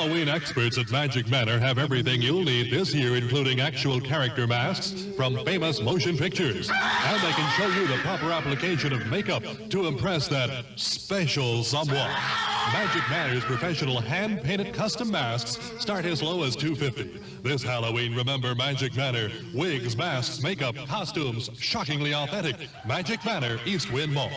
Halloween experts at Magic Manor have everything you'll need this year, including actual character masks from famous motion pictures. And they can show you the proper application of makeup to impress that special someone. Magic Manor's professional hand-painted custom masks start as low as $250. This Halloween, remember Magic Manor. Wigs, masks, makeup, costumes, shockingly authentic. Magic Manor, East Wind Mall.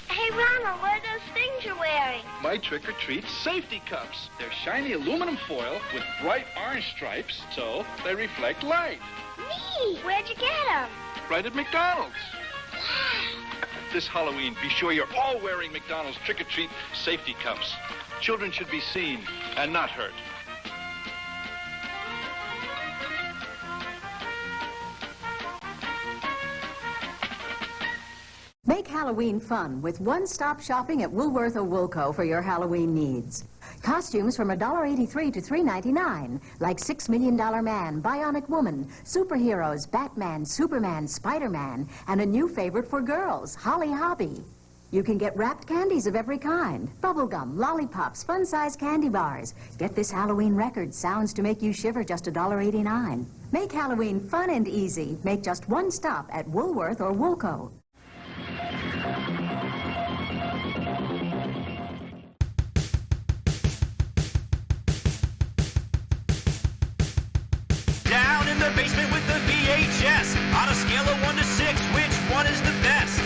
Hey, Ronald, what are those things you're wearing? My trick-or-treat safety cups. They're shiny aluminum foil with bright orange stripes, so they reflect light. Neat! Where'd you get them? Right at McDonald's. This Halloween, be sure you're all wearing McDonald's trick-or-treat safety cups. Children should be seen and not hurt. Make Halloween fun with one-stop shopping at Woolworth or Woolco for your Halloween needs. Costumes from $1.83 to $3.99, like $6 Million Man, Bionic Woman, superheroes, Batman, Superman, Spider-Man, and a new favorite for girls, Holly Hobby. You can get wrapped candies of every kind, bubblegum, lollipops, fun-sized candy bars. Get this Halloween record, Sounds to Make You Shiver, just $1.89. Make Halloween fun and easy. Make just one stop at Woolworth or Woolco. Down in the basement with the VHS. On a scale of 1 to 6, which one is the best?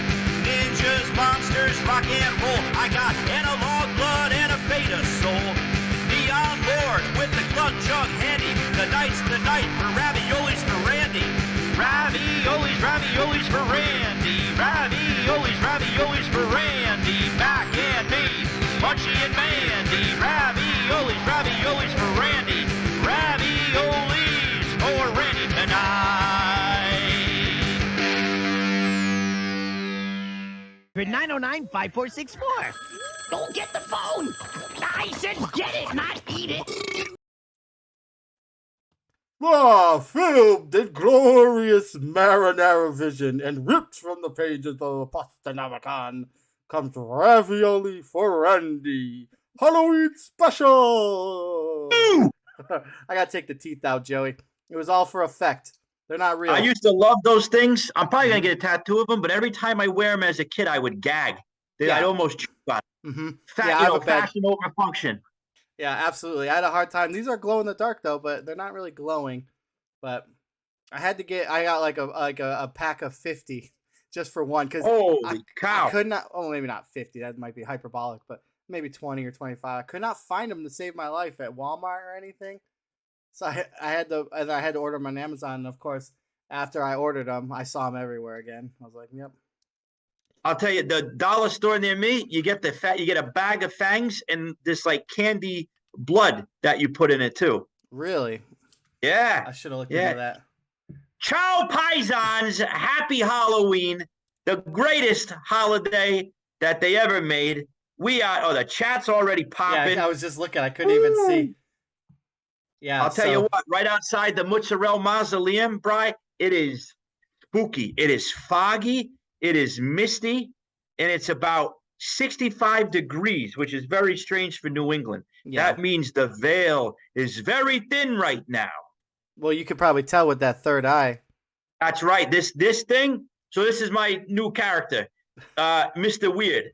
Ninjas, monsters, rock and roll. I got analog blood and a beta soul. Be on board with the glug jug handy. The night's the night for raviolis for Randy. Raviolis, raviolis for Randy. Raviolis, raviolis for Randy. Mac and me, Munchie and Mandy. Raviolis, raviolis for Randy. Raviolis for Randy tonight. 909-5464. Go get the phone. I said get it, not eat it. Filmed in glorious marinara vision and ripped from the pages of the Pasta Navicon comes Ravioli for Randy. Halloween special! I gotta take the teeth out, Joey. It was all for effect. They're not real. I used to love those things. I'm probably going to get a tattoo of them, but every time I wear them as a kid, I would gag. I'd almost choke on it. Mm-hmm. Fashion over function. Yeah, absolutely. I had a hard time. These are glow in the dark though, but they're not really glowing. But I got like a pack of 50 just for one because holy cow! I could not. Oh, maybe not 50. That might be hyperbolic, but maybe 20 or 25. I could not find them to save my life at Walmart or anything. So I had to order them on Amazon. And of course, after I ordered them, I saw them everywhere again. I was like, yep. I'll tell you, the dollar store near me, you get a bag of fangs and this like candy blood that you put in it too. Really? Yeah. I should have looked into that. Ciao, paisans! Happy Halloween, the greatest holiday that they ever made. We are. Oh, the chat's already popping. Yeah, I was just looking. I couldn't even see. Yeah, I'll tell you what. Right outside the Mozzarella Mausoleum, Bri, it is spooky. It is foggy. It is misty, and it's about 65 degrees, which is very strange for New England. Yeah. That means the veil is very thin right now. Well, you could probably tell with that third eye. That's right. This thing. So this is my new character, Mr. Weird.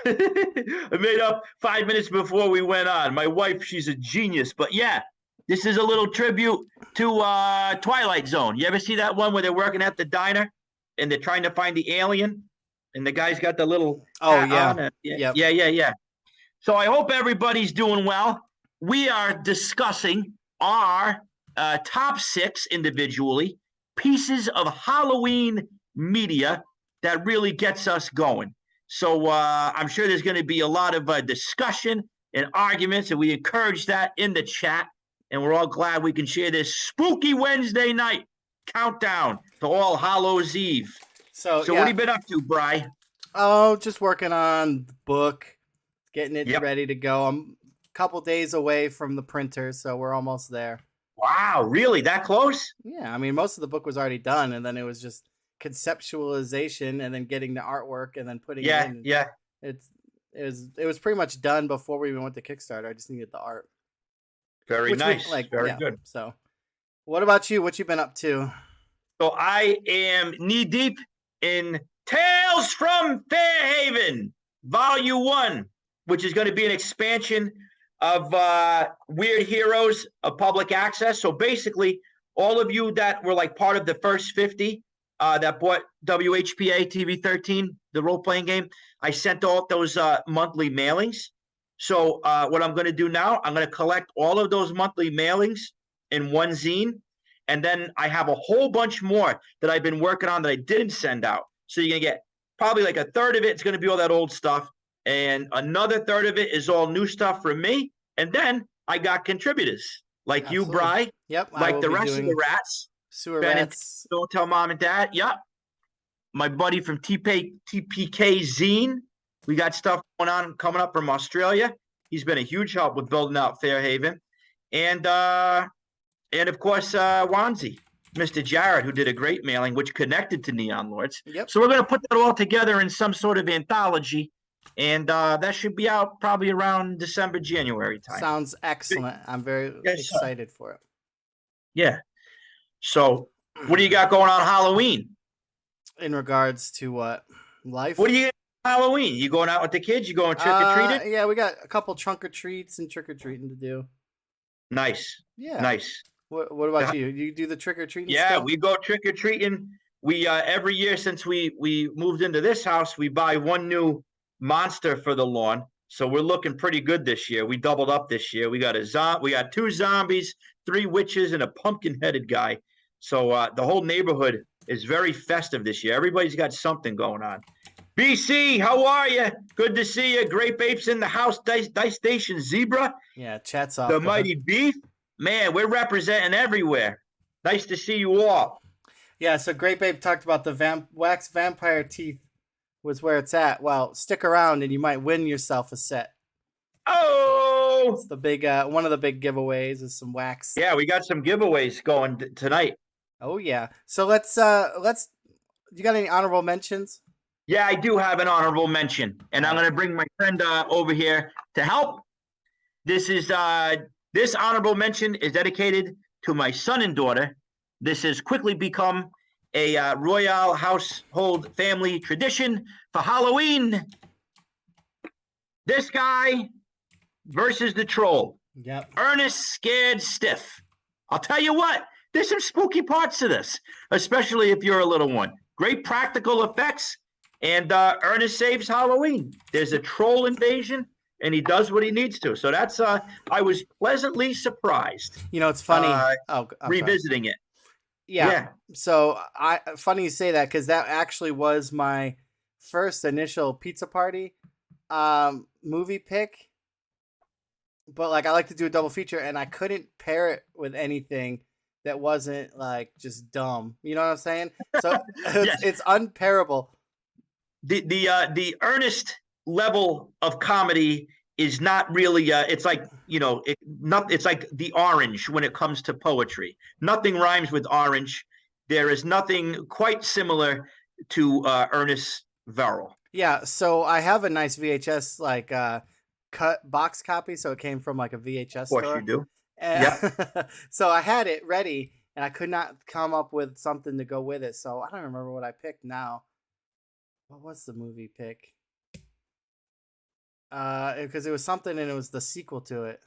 I made up 5 minutes before we went on. My wife, she's a genius. But yeah, this is a little tribute to Twilight Zone. You ever see that one where they're working at the diner and they're trying to find the alien? And the guy's got the little yeah. So I hope everybody's doing well. We are discussing our top 6 individually pieces of Halloween media that really gets us going. So I'm sure there's going to be a lot of discussion and arguments, and we encourage that in the chat. And we're all glad we can share this spooky Wednesday night countdown to All Hallows Eve. So what have you been up to, Bri? Oh, just working on the book, getting it ready to go. I'm a couple days away from the printer, so we're almost there. Wow, really? That close? Yeah, I mean, most of the book was already done, and then it was just conceptualization and then getting the artwork and then putting it in. Yeah. it was pretty much done before we even went to Kickstarter. I just needed the art. Very Which nice. Very yeah, good. So, what about you? What you been up to? So I am knee deep in Tales from Fairhaven, Volume 1, which is going to be an expansion of Weird Heroes of Public Access. So basically, all of you that were like part of the first 50 that bought WHPA TV 13, the role-playing game, I sent out those monthly mailings. So what I'm going to do now, I'm going to collect all of those monthly mailings in one zine. And then I have a whole bunch more that I've been working on that I didn't send out. So you're going to get probably like a third of it's going to be all that old stuff. And another third of it is all new stuff from me. And then I got contributors like Absolutely. you, Bri. Yep. Like the rest of the rats. Sewer Ben Rats. Don't Tell Mom and Dad. Yep. My buddy from TPK Zine. We got stuff coming up from Australia. He's been a huge help with building out Fairhaven. And of course, Wanzi, Mr. Jared, who did a great mailing, which connected to Neon Lords. Yep. So we're going to put that all together in some sort of anthology. And that should be out probably around December, January time. Sounds excellent. I'm very excited for it. Yeah. So what do you got going on Halloween? In regards to what? Life? What do you Halloween? You going out with the kids? You going trick-or-treating? Yeah, we got a couple trunk-or-treats and trick-or-treating to do. Nice. Yeah. Nice. What about you? You do the trick-or-treating Yeah, still? we go trick-or-treating. We every year since we moved into this house, we buy one new monster for the lawn. So we're looking pretty good this year. We doubled up this year. We got two zombies, 3 witches, and a pumpkin-headed guy. So the whole neighborhood is very festive this year. Everybody's got something going on. BC, how are you? Good to see you. Grape Apes in the house. Dice Station Zebra. Yeah, chat's off. The Mighty Beef. Man, we're representing everywhere. Nice to see you all. Yeah, so Great Babe talked about the wax vampire teeth was where it's at. Well, stick around and you might win yourself a set. Oh! It's the big one of the big giveaways is some wax. Yeah, we got some giveaways going tonight. Oh yeah. So let's you got any honorable mentions? Yeah, I do have an honorable mention, and I'm going to bring my friend over here to help. This honorable mention is dedicated to my son and daughter. This has quickly become a royal household family tradition for Halloween. This guy versus the troll. Yep. Ernest Scared Stiff. I'll tell you what, there's some spooky parts to this, especially if you're a little one. Great practical effects. And Ernest saves Halloween. There's a troll invasion, and he does what he needs to. So that's I was pleasantly surprised. You know, it's funny. Revisiting it. Yeah. So funny you say that because that actually was my first initial Pizza Party movie pick. But like I like to do a double feature, and I couldn't pair it with anything that wasn't like just dumb. You know what I'm saying? So Yes. it's unpairable. The Ernest level of comedy is not really it's like it's like the Orange when it comes to poetry. Nothing rhymes with orange. There is nothing quite similar to Ernest Verrill. Yeah, so I have a nice VHS like cut box copy, so it came from like a VHS store. Of course you do. Yep. So I had it ready, and I could not come up with something to go with it. So I don't remember what I picked now. What was the movie pick? Because it was something, and it was the sequel to it.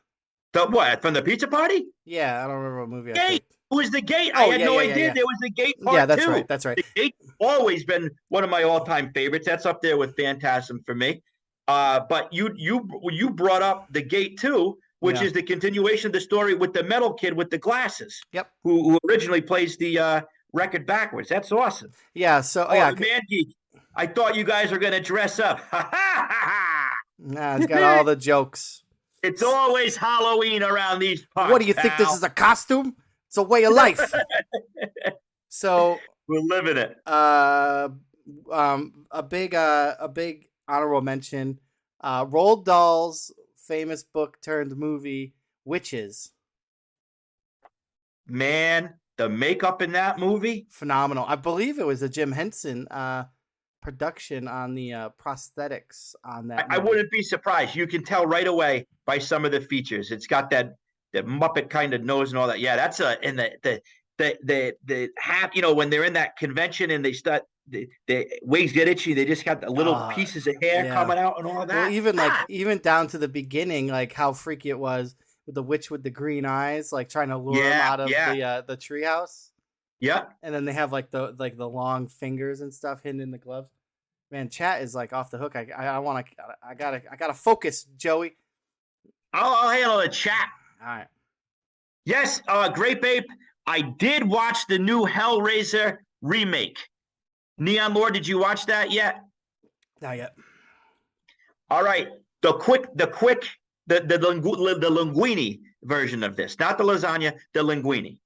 The what? From the Pizza Party? Yeah, I don't remember what movie I Gate. picked. It was the Gate. Oh, I had yeah, no yeah, idea yeah. there was a Gate part Yeah, that's two. right. That's right. The Gate always been one of my all-time favorites. That's up there with Phantasm for me. But you brought up the Gate 2, which is the continuation of the story with the metal kid with the glasses. Yep. Who originally plays the record backwards. That's awesome. Yeah. So Man Geek. I thought you guys were gonna dress up. Ha ha ha ha! Nah, it's got all the jokes. It's always Halloween around these parts. What do you think? This is a costume? It's a way of life. So we're living it. A big honorable mention. Roald Dahl's famous book turned movie, Witches. Man, the makeup in that movie, phenomenal. I believe it was a Jim Henson production on the prosthetics on that. I movie. wouldn't be surprised. You can tell right away by some of the features. It's got that Muppet kind of nose and all that. Yeah, that's and the hat. When they're in that convention and they start the wigs get itchy, they just got the little pieces of hair coming out and all that. Well, even down to the beginning, like how freaky it was with the witch with the green eyes, like trying to lure him out of the treehouse. Yeah, and then they have like the long fingers and stuff hidden in the gloves. Man, chat is like off the hook. I gotta focus, Joey. I'll handle the chat. All right. Yes, Great Babe. I did watch the new Hellraiser remake. Neon Lord, did you watch that yet? Not yet. All right. The linguine version of this, not the lasagna, the linguine.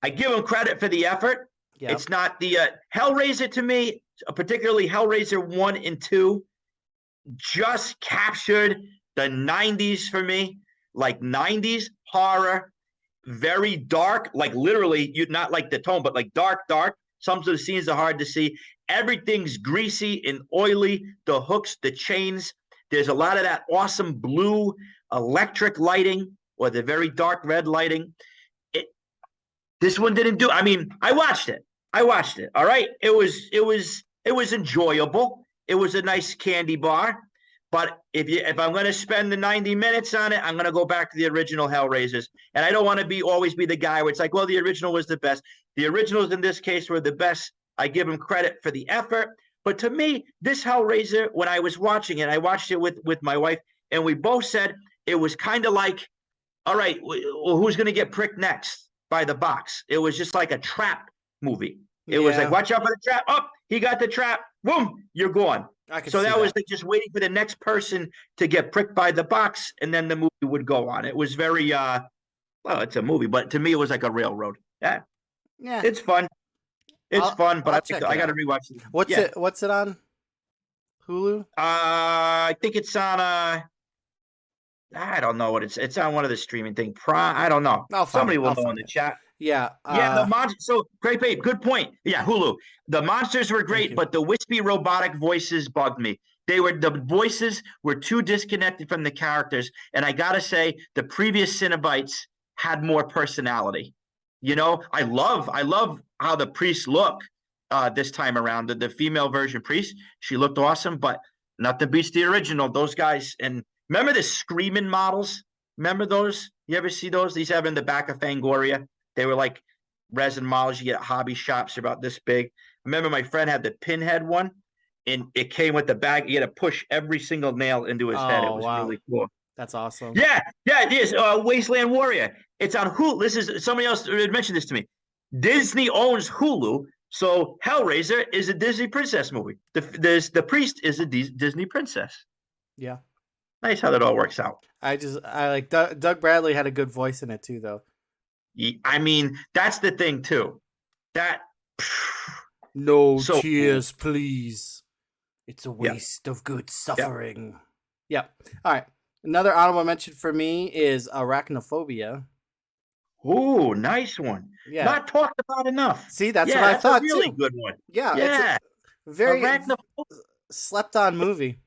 I give them credit for the effort. Yep. It's not the Hellraiser to me, particularly Hellraiser 1 and 2, just captured the 90s for me, like 90s horror, very dark, like literally, not like the tone, but like dark. Some of the scenes are hard to see. Everything's greasy and oily. The hooks, the chains. There's a lot of that awesome blue electric lighting or the very dark red lighting. This one didn't do. I mean, I watched it. All right. It was enjoyable. It was a nice candy bar. But if I'm going to spend the 90 minutes on it, I'm going to go back to the original Hellraisers. And I don't want to always be the guy where it's like, well, the original was the best. The originals in this case were the best. I give them credit for the effort. But to me, this Hellraiser, when I was watching it, I watched it with my wife, and we both said it was kind of like, all right, well, who's going to get pricked next by the box? It was just like a trap movie. It was like, watch out for the trap. Oh, he got the trap. Boom, you're gone. So that was like just waiting for the next person to get pricked by the box, and then the movie would go on. It was very, well, it's a movie, but to me, it was like a railroad. Yeah. It's fun. It's fun, but I got to rewatch it. What's it on? Hulu? I think it's on. I don't know what it's on one of the streaming thing. I don't know. Somebody will know in the chat. Yeah. The monsters. So Great Babe, good point. Yeah, Hulu. The monsters were great, but the wispy robotic voices bugged me. The voices were too disconnected from the characters, and I gotta say, the previous Cenobites had more personality. I love how the priests look this time around. The female version priest, she looked awesome, but nothing beats the original. Those guys, and remember the Screaming models? Remember those? You ever see those? These have in the back of Fangoria. They were like resin models you get at hobby shops. They're about this big. I remember my friend had the pinhead one, and it came with the bag. You had to push every single nail into his head. It was really cool. That's awesome. Yeah, it is. Wasteland Warrior. It's on Hulu. This is somebody else mentioned this to me. Disney owns Hulu, so Hellraiser is a Disney princess movie. The priest is a Disney princess. Yeah. Nice how that all works out. I like Doug Bradley had a good voice in it too, though. I mean, that's the thing too. No tears, please. It's a waste of good suffering. Yep. All right. Another honorable mention for me is Arachnophobia. Ooh, nice one. Yeah. Not talked about enough. See, that's what I thought a really too. Good one. Yeah. It's a very slept on movie.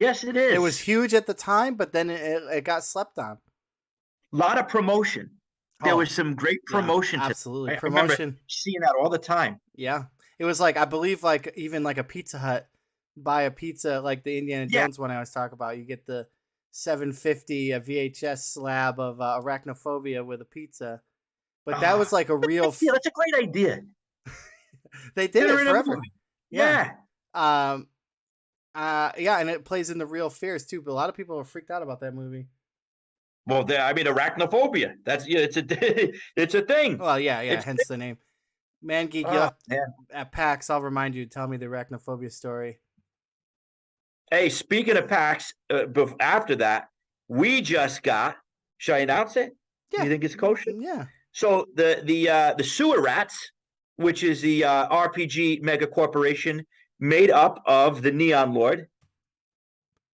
Yes, it is. It was huge at the time, but then it got slept on. A lot of promotion. There was some great promotion. Absolutely. I remember seeing that all the time. Yeah. It was like, I believe like even like a Pizza Hut, buy a pizza like the Indiana Jones one I was talking about. You get the $7.50 VHS slab of Arachnophobia with a pizza. But that was like a real... that's a great idea. They did it forever. Yeah. And it plays in the real fears too. But a lot of people are freaked out about that movie. Well, arachnophobia. That's it's a thing. Well, hence the name. Man Geek at PAX, I'll remind you to tell me the arachnophobia story. Hey, speaking of PAX, after that, we just got. Should I announce it? Yeah. You think it's kosher? Yeah. So the Sewer Rats, which is the RPG mega corporation made up of the Neon Lord.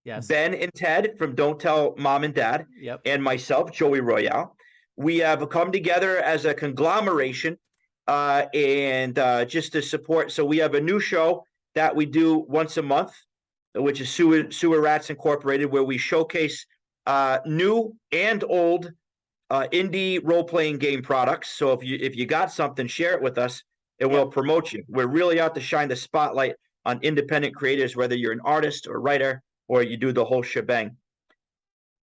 Yes. Ben and Ted from Don't Tell Mom and Dad, and myself, Joey Royale. We have come together as a conglomeration and just to support. So we have a new show that we do once a month, which is Sewer Rats Incorporated, where we showcase new and old indie role-playing game products. So if you got something, share it with us, and we'll promote you. We're really out to shine the spotlight on independent creators, whether you're an artist or writer or you do the whole shebang.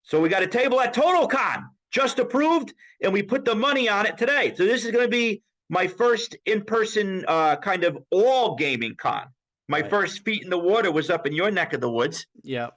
So we got a table at TotalCon, just approved, and we put the money on it today. So this is going to be my first in-person kind of all gaming con. My first feet in the water was up in your neck of the woods,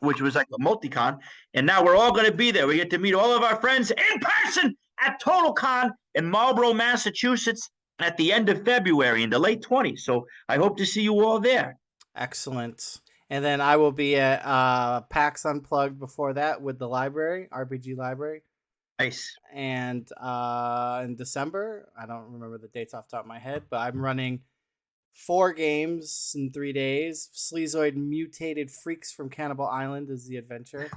which was like a multi-con. And now we're all going to be there. We get to meet all of our friends in person at TotalCon in Marlborough, Massachusetts at the end of February in the late 20s. So I hope to see you all there. Excellent. And then I will be at PAX Unplugged before that with the library, RPG Library. Nice. And in December, I don't remember the dates off the top of my head, but I'm running 4 games in 3 days. Sleazoid Mutated Freaks from Cannibal Island is the adventure.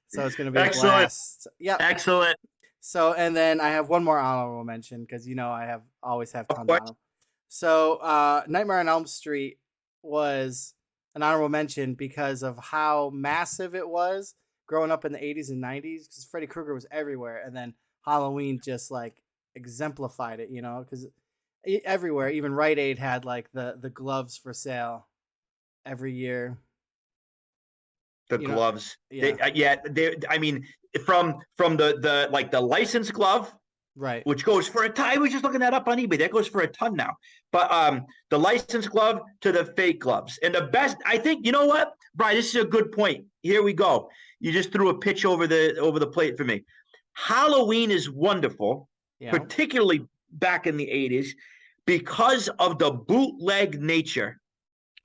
So it's going to be a blast. Yep. Excellent. So, and then I have one more honorable mention because, I always have tons of honorable. So Nightmare on Elm Street was an honorable mention because of how massive it was growing up in the 80s and 90s, because Freddy Krueger was everywhere. And then Halloween just like exemplified it, because everywhere, even Rite Aid had like the gloves for sale every year. The gloves. I mean, from the like the licensed glove, right, which goes for a ton. I was just looking that up on eBay. That goes for a ton now. But the licensed glove to the fake gloves. And the best, I think, you know what, Brian, this is a good point. Here we go. You just threw a pitch over the plate for me. Halloween is wonderful, particularly back in the 80s, because of the bootleg nature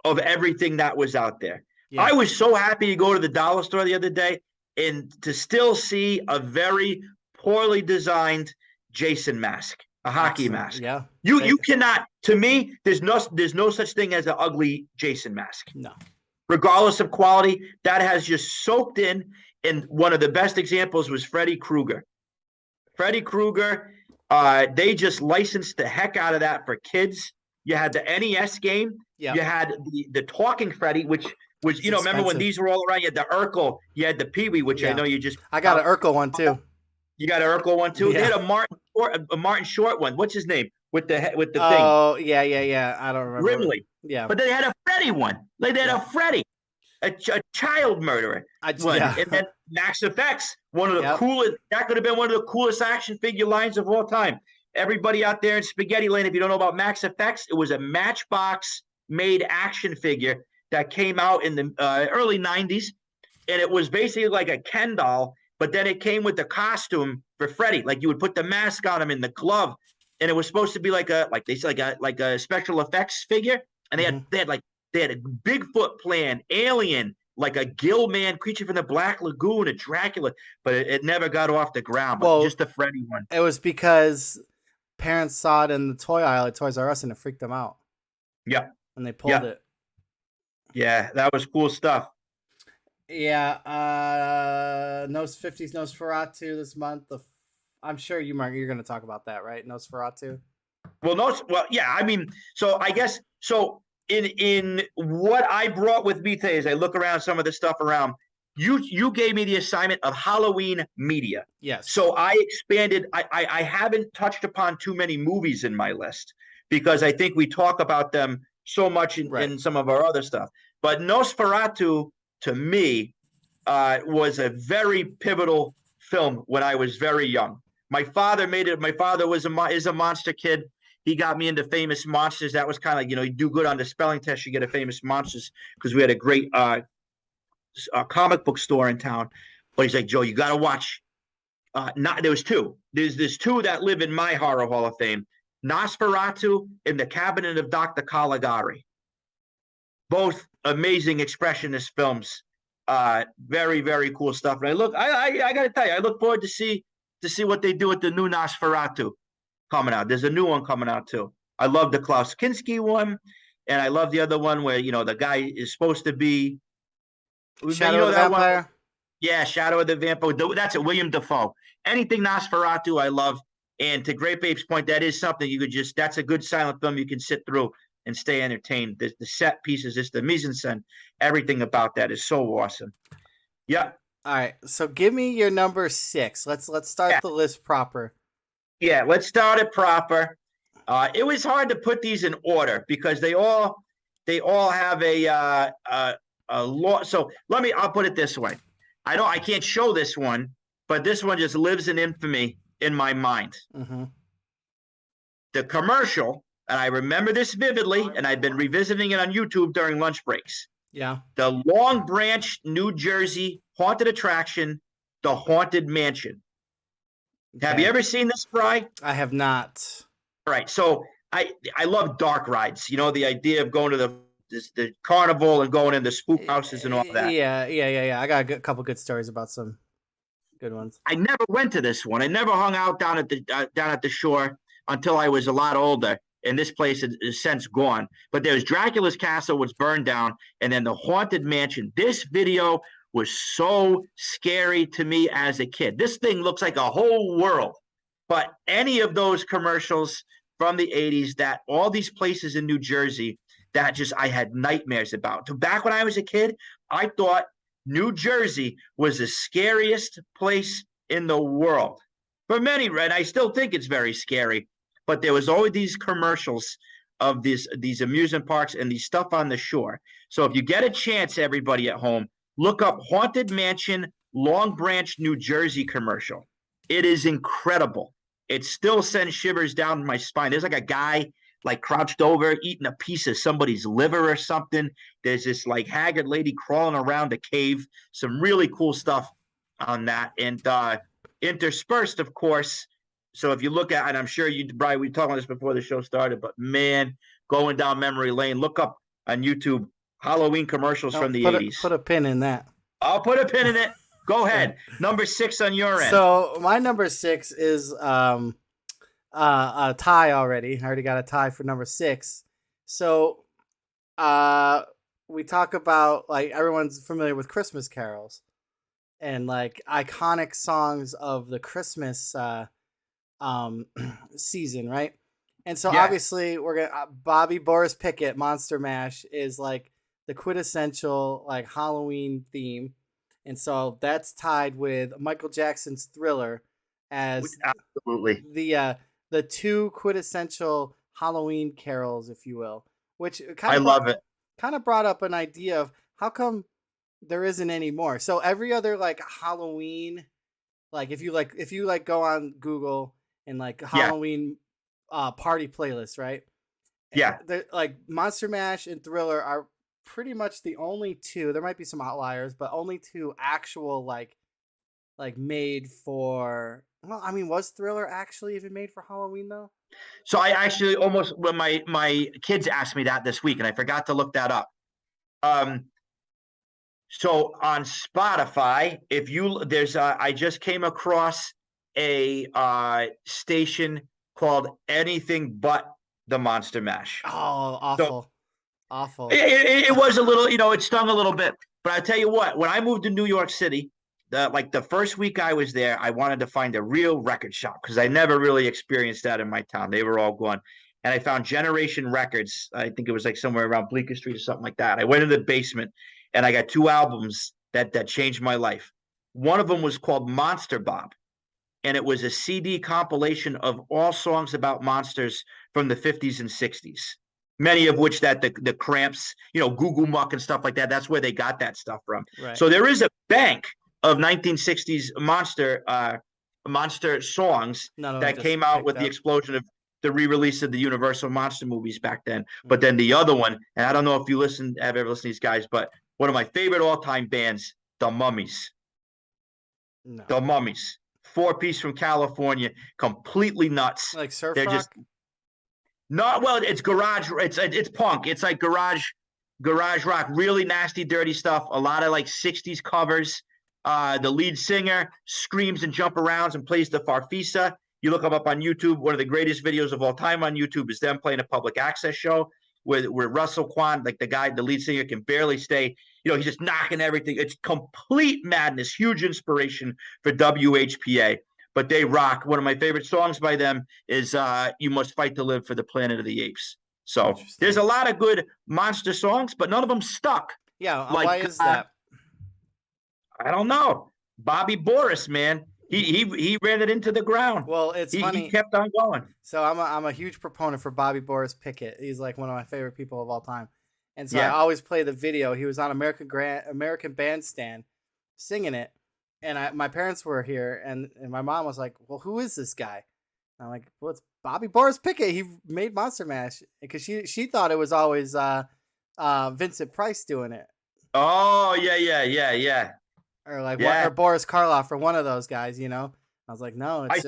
of everything that was out there. Yeah. I was so happy to go to the dollar store the other day and to still see a very poorly designed Jason mask, a hockey mask. Yeah. You cannot, to me, there's no such thing as an ugly Jason mask. No. Regardless of quality, that has just soaked in. And one of the best examples was Freddy Krueger. Freddy Krueger, they just licensed the heck out of that for kids. You had the NES game. Yeah. You had the Talking Freddy, which was, remember when these were all around? You had the Urkel, you had the Pee-wee, which I know you just. I got an Urkel one too. You got an Urkel one too. Yeah. They had a Martin Short one. What's his name with the thing? Oh yeah. I don't remember. Ridley. Yeah. But they had a Freddy one. They had a Freddy, a child murderer one. Yeah. And then Max Effects, one of the coolest. That could have been one of the coolest action figure lines of all time. Everybody out there in Spaghetti Lane, if you don't know about Max Effects, it was a Matchbox made action figure that came out in the early 90s. And it was basically like a Ken doll, but then it came with the costume for Freddy. Like you would put the mask on him and the glove. And it was supposed to be like a special effects figure. And they had a Bigfoot plan, alien, like a gill man, creature from the Black Lagoon, a Dracula, but it never got off the ground. But just the Freddy one. It was because parents saw it in the toy aisle at Toys R Us and it freaked them out. Yeah. And they pulled it. Yeah, that was cool stuff. Yeah, 50s Nosferatu this month. I'm sure Mark, you're going to talk about that, right? Nosferatu. Well, yeah. I mean, so I guess so. In what I brought with me today, as I look around some of the stuff around, you gave me the assignment of Halloween media. Yes. So I expanded. I haven't touched upon too many movies in my list because I think we talk about them so much in some of our other stuff. But Nosferatu, to me, was a very pivotal film when I was very young. My father made it. My father is a monster kid. He got me into Famous Monsters. That was kind of like, you do good on the spelling test, you get a Famous Monsters, because we had a great comic book store in town. But he's like, Joe, you got to watch. There was two. There's two that live in my Horror Hall of Fame. Nosferatu and The Cabinet of Dr. Caligari. Both amazing expressionist films. Very, very cool stuff. And I got to tell you, I look forward to see what they do with the new Nosferatu coming out. There's a new one coming out too. I love the Klaus Kinski one, and I love the other one where the guy is supposed to be Shadow of the Vampire. One? Yeah, Shadow of the Vampire. That's a William Dafoe. Anything Nosferatu, I love. And to Great Babe's point, that is something you could that's a good silent film you can sit through and stay entertained. The set pieces, just the mise en scène, everything about that is so awesome. Yeah. All right, so give me your number 6. Let's start the list proper. Yeah, let's start it proper. It was hard to put these in order because they all have a lot. So I'll put it this way. I can't show this one, but this one just lives in infamy in my mind. Mm-hmm. The commercial, and I remember this vividly, and I've been revisiting it on YouTube during lunch breaks. Yeah. The Long Branch, New Jersey haunted attraction, The Haunted Mansion. Okay. Have you ever seen this, Bri? I have not. All right. So I love dark rides. You know, the idea of going to the carnival and going in the spook houses and all that. Yeah. I got a couple good stories about some good ones. I never went to this one. I never hung out down at the shore until I was a lot older. And this place is since gone. But there was Dracula's castle was burned down, and then the Haunted Mansion. This video was so scary to me as a kid. This thing looks like a whole world. But any of those commercials from the 80s, that all these places in New Jersey that just I had nightmares about. Back when I was a kid, I thought New Jersey was the scariest place in the world. For many, and I still think it's very scary. But there was always these commercials of these amusement parks and these stuff on the shore. So if you get a chance, everybody at home, look up Haunted Mansion, Long Branch, New Jersey commercial. It is incredible. It still sends shivers down my spine. There's like a guy like crouched over eating a piece of somebody's liver or something. There's this like haggard lady crawling around a cave. Some really cool stuff on that. And interspersed, of course. So if you look at, and I'm sure you, Brian, we talked about this before the show started, but man, going down memory lane, look up on YouTube Halloween commercials from the 80s. Put a pin in that. I'll put a pin in it. Go ahead. Number 6 on your end. So my number 6 is a tie already. I already got a tie for number 6. So we talk about, like, everyone's familiar with Christmas carols and like iconic songs of the Christmas season, right? And so obviously we're gonna Bobby Boris Pickett Monster Mash is like the quintessential like Halloween theme, and so that's tied with Michael Jackson's Thriller as absolutely the two quintessential Halloween carols, if you will, which love it. Kind of brought up an idea of how come there isn't any more. So every other like Halloween, like if you go on Google and like Halloween party playlist, right? Yeah. Like Monster Mash and Thriller are pretty much the only two. There might be some outliers, but only two actual like made for. Well, I mean, was Thriller actually even made for Halloween though? So I actually almost, when my kids asked me that this week, and I forgot to look that up. So on Spotify, I just came across a station called Anything But the Monster Mash. Oh, awful. So awful. It was a little, it stung a little bit. But I tell you what, when I moved to New York City, the first week I was there, I wanted to find a real record shop because I never really experienced that in my town. They were all gone. And I found Generation Records. I think it was like somewhere around Bleecker Street or something like that. I went in the basement and I got 2 albums that changed my life. One of them was called Monster Bob. And it was a CD compilation of all songs about monsters from the 50s and 60s. Many of which that the Cramps, Goo Goo Muck and stuff like that. That's where they got that stuff from. Right. So there is a bank of 1960s monster songs that came out with the explosion of the re-release of the Universal monster movies back then. But then the other one, and I don't know if you have ever listened to these guys, but one of my favorite all-time bands, The Mummies. No. The Mummies. 4-piece from California, completely nuts. Like surf They're rock? just not well. It's garage. It's punk. It's like garage rock. Really nasty, dirty stuff. A lot of like 60s covers. The lead singer screams and jump arounds and plays the farfisa. You look them up on YouTube. One of the greatest videos of all time on YouTube is them playing a public access show where Russell Kwan, like the lead singer, can barely stay. He's just knocking everything. It's complete madness. Huge inspiration for WHPA. But they rock. One of my favorite songs by them is "You Must Fight to Live for the Planet of the Apes." So there's a lot of good monster songs, but none of them stuck. Yeah, Like, why is that? I don't know. Bobby Boris, man, he ran it into the ground. Well, it's funny. He kept on going. So I'm a huge proponent for Bobby Boris Pickett. He's like one of my favorite people of all time. And so I always play the video. He was on American Bandstand singing it. And my parents were here, and my mom was like, well, who is this guy? And I'm like, well, it's Bobby Boris Pickett. He made Monster Mash. Because she thought it was always Vincent Price doing it. Oh, yeah. Or like or Boris Karloff or one of those guys, you know? I was like, no, it's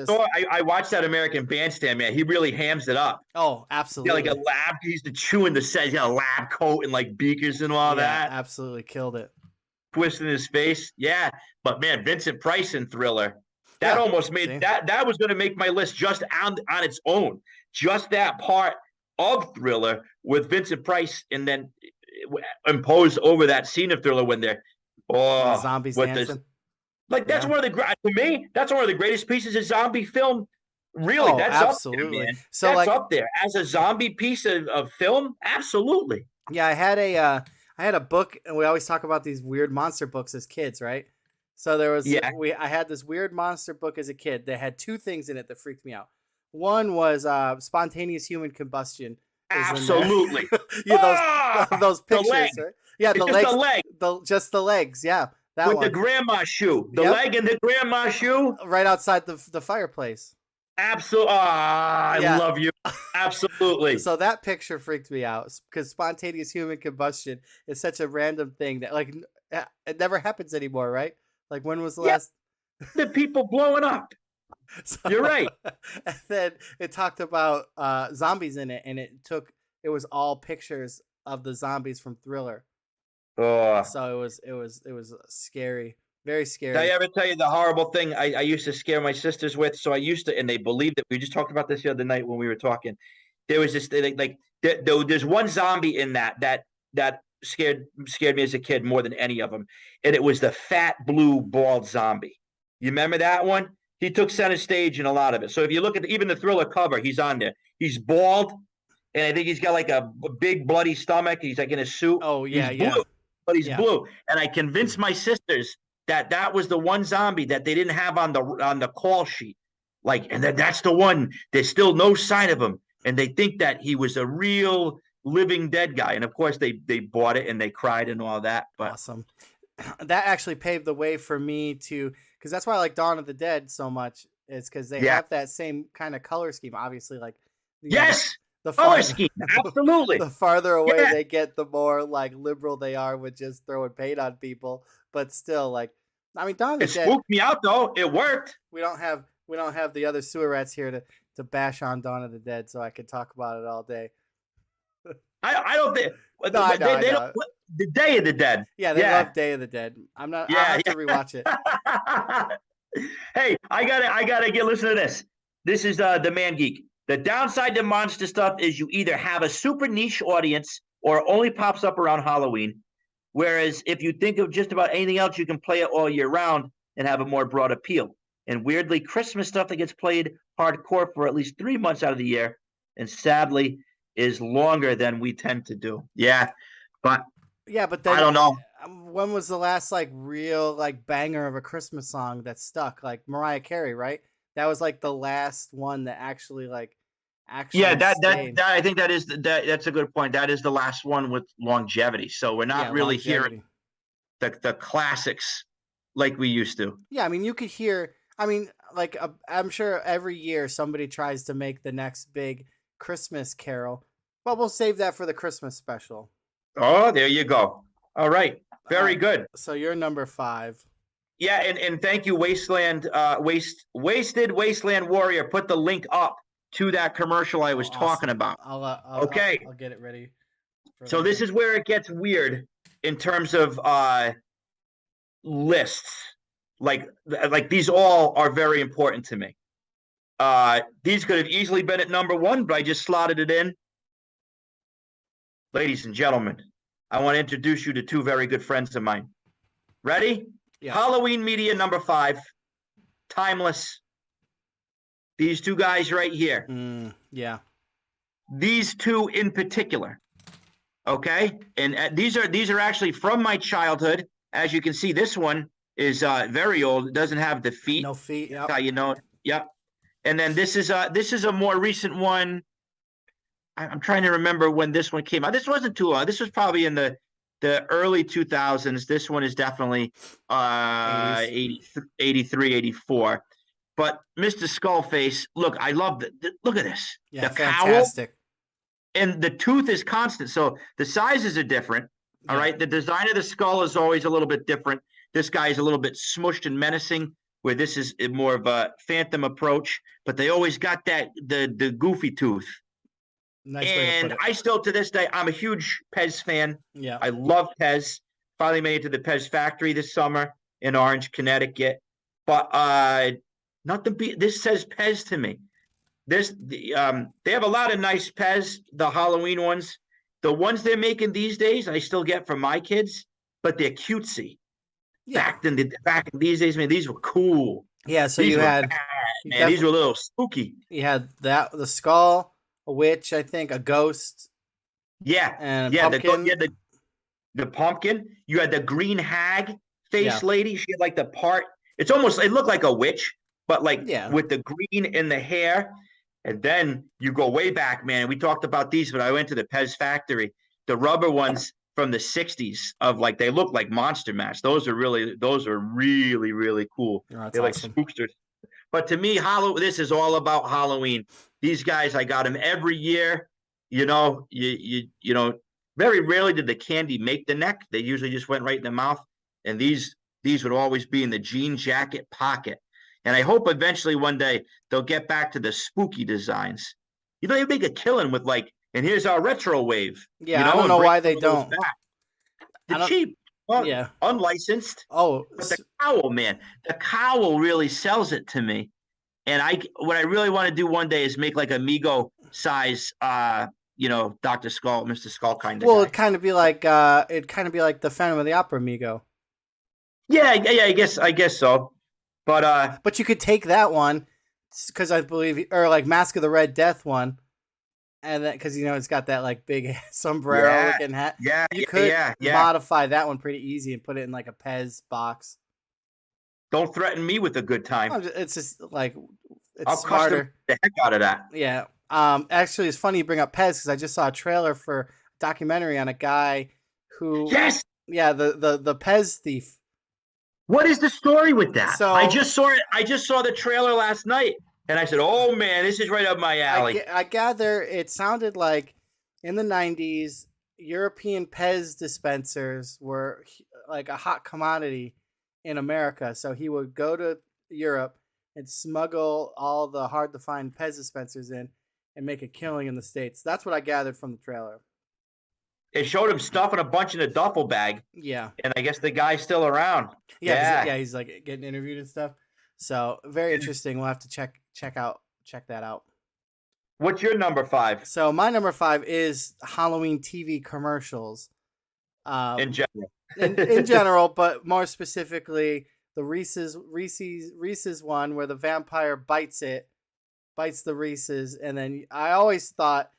I watched that American Bandstand, man. He really hams it up. Oh, absolutely. Yeah, like a lab. He's chewing the set. He got a lab coat and like beakers and all that. Absolutely killed it. Twisting his face. Yeah. But man, Vincent Price in Thriller. That almost made that was going to make my list just on its own. Just that part of Thriller with Vincent Price, and then imposed over that scene of Thriller when they're the zombies dancing. That's one of the greatest pieces of zombie film. Really, that's absolutely. Up there, man. So that's up there as a zombie piece of film. Absolutely. Yeah, I had a book, and we always talk about these weird monster books as kids, right? So there was I had this weird monster book as a kid that had two things in it that freaked me out. One was spontaneous human combustion. Absolutely. Those pictures, right? Yeah, the legs. Just the legs. Yeah, that with one. The grandma shoe. The leg and the grandma shoe. Right outside the fireplace. Absolutely. I love you. Absolutely. So that picture freaked me out because spontaneous human combustion is such a random thing that like it never happens anymore, right? Like when was the last? The people blowing up. So, you're right. And then it talked about zombies in it, and it was all pictures of the zombies from Thriller. Oh. So it was scary, very scary. Did I ever tell you the horrible thing I used to scare my sisters with? So I used to, and they believed it. We just talked about this the other night when we were talking. There was this there's one zombie in that scared me as a kid more than any of them, and it was the fat blue bald zombie. You remember that one? He took center stage in a lot of it. So if you look at even the Thriller cover, he's on there. He's bald, and I think he's got like a big bloody stomach. He's like in a suit. Oh yeah, he's blue, but he's blue. And I convinced my sisters that was the one zombie that they didn't have on the call sheet. Like, and that's the one. There's still no sign of him, and they think that he was a real living dead guy. And of course, they bought it and they cried and all that. But awesome. That actually paved the way for me because that's why I like Dawn of the Dead so much. Is because they have that same kind of color scheme. Obviously, like the color scheme, absolutely. The farther away they get, the more like liberal they are with just throwing paint on people. But still, like, I mean, Dawn of the Dead. It spooked me out though. It worked. We don't have the other sewer rats here to bash on Dawn of the Dead, so I could talk about it all day. I don't think. No, I know. Don't, the Day of the Dead. Yeah, they love Day of the Dead. I'm not. I have to rewatch it. Hey, I gotta listen to this. This is the Man Geek. The downside to monster stuff is you either have a super niche audience or it only pops up around Halloween. Whereas if you think of just about anything else, you can play it all year round and have a more broad appeal. And weirdly, Christmas stuff that gets played hardcore for at least 3 months out of the year, and sadly, is longer than we tend to do. Yeah, but then, I don't know. When was the last like real like banger of a Christmas song that stuck? Like Mariah Carey, right? That was like the last one that actually that I think that's a good point. That is the last one with longevity. So we're not really hearing the classics like we used to. Yeah, I mean you could hear. I mean, like I'm sure every year somebody tries to make the next big Christmas carol, but we'll save that for the Christmas special. Oh, there you go. All right, very good. So you're number 5. Yeah, and thank you, Wasted Wasteland Warrior. Put the link up to that commercial I was talking about. I'll get it ready. So this is where it gets weird in terms of lists. Like these all are very important to me. These could have easily been at number 1, but I just slotted it in. Ladies and gentlemen, I want to introduce you to 2 very good friends of mine. Ready? Yeah. Halloween Media number 5. Timeless. These 2 guys right here. Yeah. these two in particular. Okay, and these are actually from my childhood. As you can see, this one is very old. It doesn't have the feet. No feet. That's Yep. how you know it. Yep. And then this is a more recent one. I'm trying to remember when this one came out. This wasn't too long. This was probably in the early 2000s. This one is definitely 83, 84. But Mr. Skullface, look, I love look at this. Yeah, the cowl. fantastic. And the tooth is constant. So the sizes are different. All right. The design of the skull is always a little bit different. This guy is a little bit smushed and menacing, where this is more of a phantom approach, but they always got the goofy tooth. Nice way to put it. I still, to this day, I'm a huge Pez fan. Yeah. I love Pez. Finally made it to the Pez factory this summer in Orange, Connecticut. But this says Pez to me. They have a lot of nice Pez, the Halloween ones. The ones they're making these days, I still get from my kids, but they're cutesy. Yeah. Back in these days, man, these were cool. Yeah, so these you had bad, man, these were a little spooky. You had the skull, a witch, I think, a ghost. Yeah, and a pumpkin. The pumpkin. You had the green hag face lady. She had like the part. It looked like a witch, but like with the green in the hair. And then you go way back, man. We talked about these, but I went to the Pez factory. The rubber ones from the 60s of like, they look like Monster Mash. Those are really, really cool. Oh, they're like awesome. spooksters. But to me, this is all about Halloween. These guys, I got them every year. You know, you know, very rarely did the candy make the neck. They usually just went right in the mouth. And these would always be in the jean jacket pocket. And I hope eventually one day they'll get back to the spooky designs. You know, they make a killing with like, and here's our retro wave. Yeah, you know, I don't know why they don't. They're cheap. Unlicensed. Oh, but the cowl, man, the cowl really sells it to me. And what I really want to do one day is make like Amigo size, Dr. Skull, Mr. Skull kind of. Well, guy. it'd kind of be like the Phantom of the Opera Amigo. Yeah, I guess so. But you could take that one because I believe, or like Mask of the Red Death one, and then because it's got that like big sombrero looking hat. Yeah, you could modify that one pretty easy and put it in like a Pez box. Don't threaten me with a good time. It's just like I'll smarter. Custom the heck out of that. Yeah. Actually, it's funny you bring up Pez because I just saw a trailer for a documentary on a guy who. Yes. Yeah, the Pez thief. What is the story with that? So, I just saw it. I just saw the trailer last night, and I said, "Oh man, this is right up my alley." I gather it sounded like in the 90s, European Pez dispensers were like a hot commodity in America. So he would go to Europe and smuggle all the hard-to-find Pez dispensers in and make a killing in the States. That's what I gathered from the trailer. It showed him stuffing a bunch in a duffel bag. Yeah. And I guess the guy's still around. Yeah. He's like getting interviewed and stuff. So very interesting. We'll have to check that out. What's your number 5? So my number 5 is Halloween TV commercials. In general. in general, but more specifically, the Reese's one where the vampire bites the Reese's, and then I always thought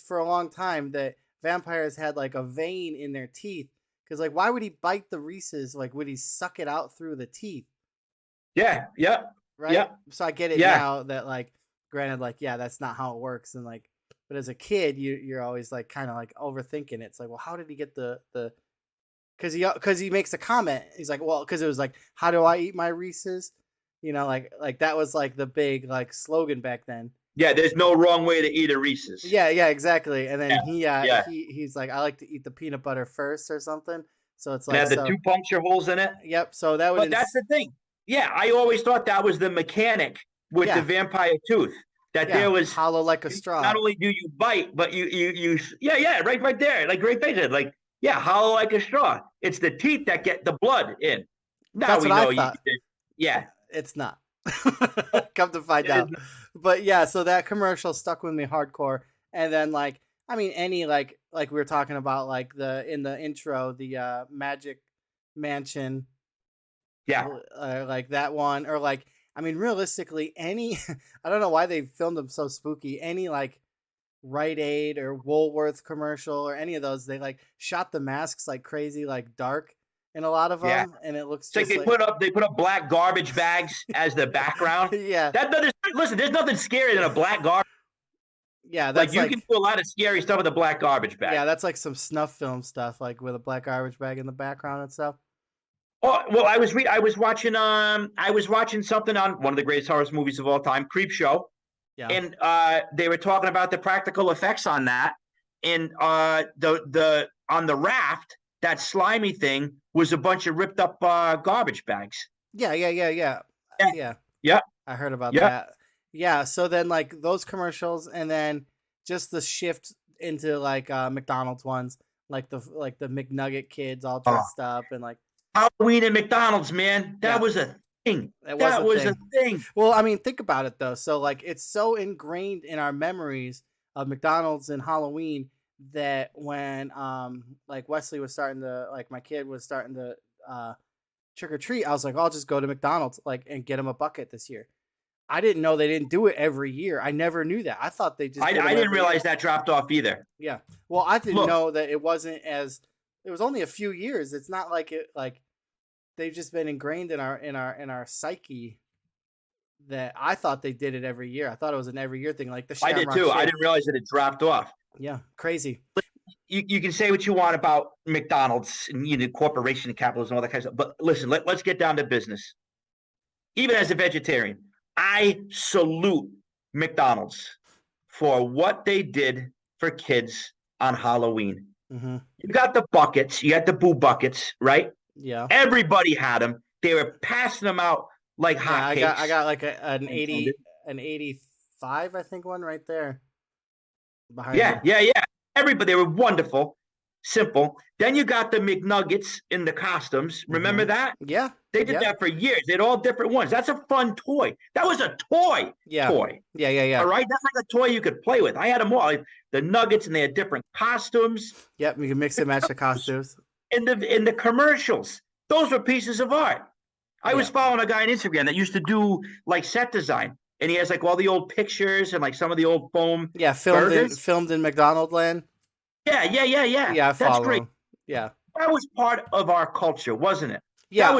for a long time that vampires had like a vein in their teeth, because like why would he bite the Reese's? Like would he suck it out through the teeth? Yeah. Right. Yeah. So I get it now that like, granted, like that's not how it works, and like, but as a kid you're always like kind of like overthinking it. It's like, well, how did he get the because he makes a comment. He's like, well, because it was like, how do I eat my Reese's? Like that was like the big like slogan back then. Yeah, there's no wrong way to eat a Reese's. Yeah, exactly. And then he's like, I like to eat the peanut butter first or something. So it's like the 2 puncture holes in it. Yep. So that was. But that's the thing. Yeah, I always thought that was the mechanic with the vampire tooth. That there was hollow like a straw. Not only do you bite, but you right there, like great base, like hollow like a straw. It's the teeth that get the blood in. Now that's we what know I thought. It's not. Come to find out. But yeah, so that commercial stuck with me hardcore. And then like, I mean, any like we were talking about, like in the intro, the Magic Mansion. Yeah. Like that one, or like, I mean, realistically, any, I don't know why they filmed them so spooky. Any like Rite Aid or Woolworth commercial or any of those, they like shot the masks like crazy, like dark in a lot of them, Yeah. and it looks It's like just they put up black garbage bags as the background. yeah, Listen, there's nothing scarier than a black garbage. yeah, Like that's you like can do a lot of scary stuff with a black garbage bag. yeah, that's like some snuff film stuff, like with a black garbage bag in the background and stuff. Oh well, I was watching something on one of the greatest horror movies of all time, Creep Show, Yeah, and they were talking about the practical effects on that, and the on the raft, that slimy thing was a bunch of ripped up garbage bags. yeah, yeah, yeah, yeah, Yeah. yeah. Yeah, I heard about yeah. that. Yeah, so then like those commercials, and then just the shift into like McDonald's ones, like the McNugget kids all dressed up and like Halloween at McDonald's, man, that Yeah. was a thing. It That was a was a thing. Well, I mean, think about it though. So like it's so ingrained in our memories of McDonald's and Halloween that when like Wesley was starting to like my kid was starting to trick or treat, I was like, I'll just go to McDonald's like and get him a bucket this year. I didn't know they didn't do it every year. I never knew that. I thought they just I did 'em didn't every realize year. that dropped off either. Yeah. Well, I didn't Look. know that it wasn't as it was only a few years. It's not like it like they've just been ingrained in our psyche that I thought they did it every year. I thought it was an every year thing, like the I did Shamrock too. I Shake. didn't realize that it dropped off. Yeah, crazy. You can say what you want about McDonald's and corporation and capitalism and all that kind of stuff, but listen, let's get down to business. Even as a vegetarian, I salute McDonald's for what they did for kids on Halloween. Mm-hmm. You got the buckets, you got the boo buckets, right? Yeah. Everybody had them. They were passing them out like Yeah, hotcakes. I got like an 85, I think, one right there. Behind Yeah, you. yeah. Everybody, they were wonderful, simple. Then you got the McNuggets in the costumes. Remember that? Yeah. They did that for years. They had all different ones. That's a fun toy. That was a toy. Yeah. Toy. Yeah, yeah, yeah. All right. That's like a toy you could play with. I had them all. Like the Nuggets, and they had different costumes. Yep, you can mix and match the costumes. In the commercials, those were pieces of art. I was following a guy on Instagram that used to do like set design, and he has like all the old pictures and like some of the old foam. Yeah, burgers. filmed in McDonald land. Yeah. Yeah, I follow That's great. him. Yeah. That was part of our culture, wasn't it? Yeah. That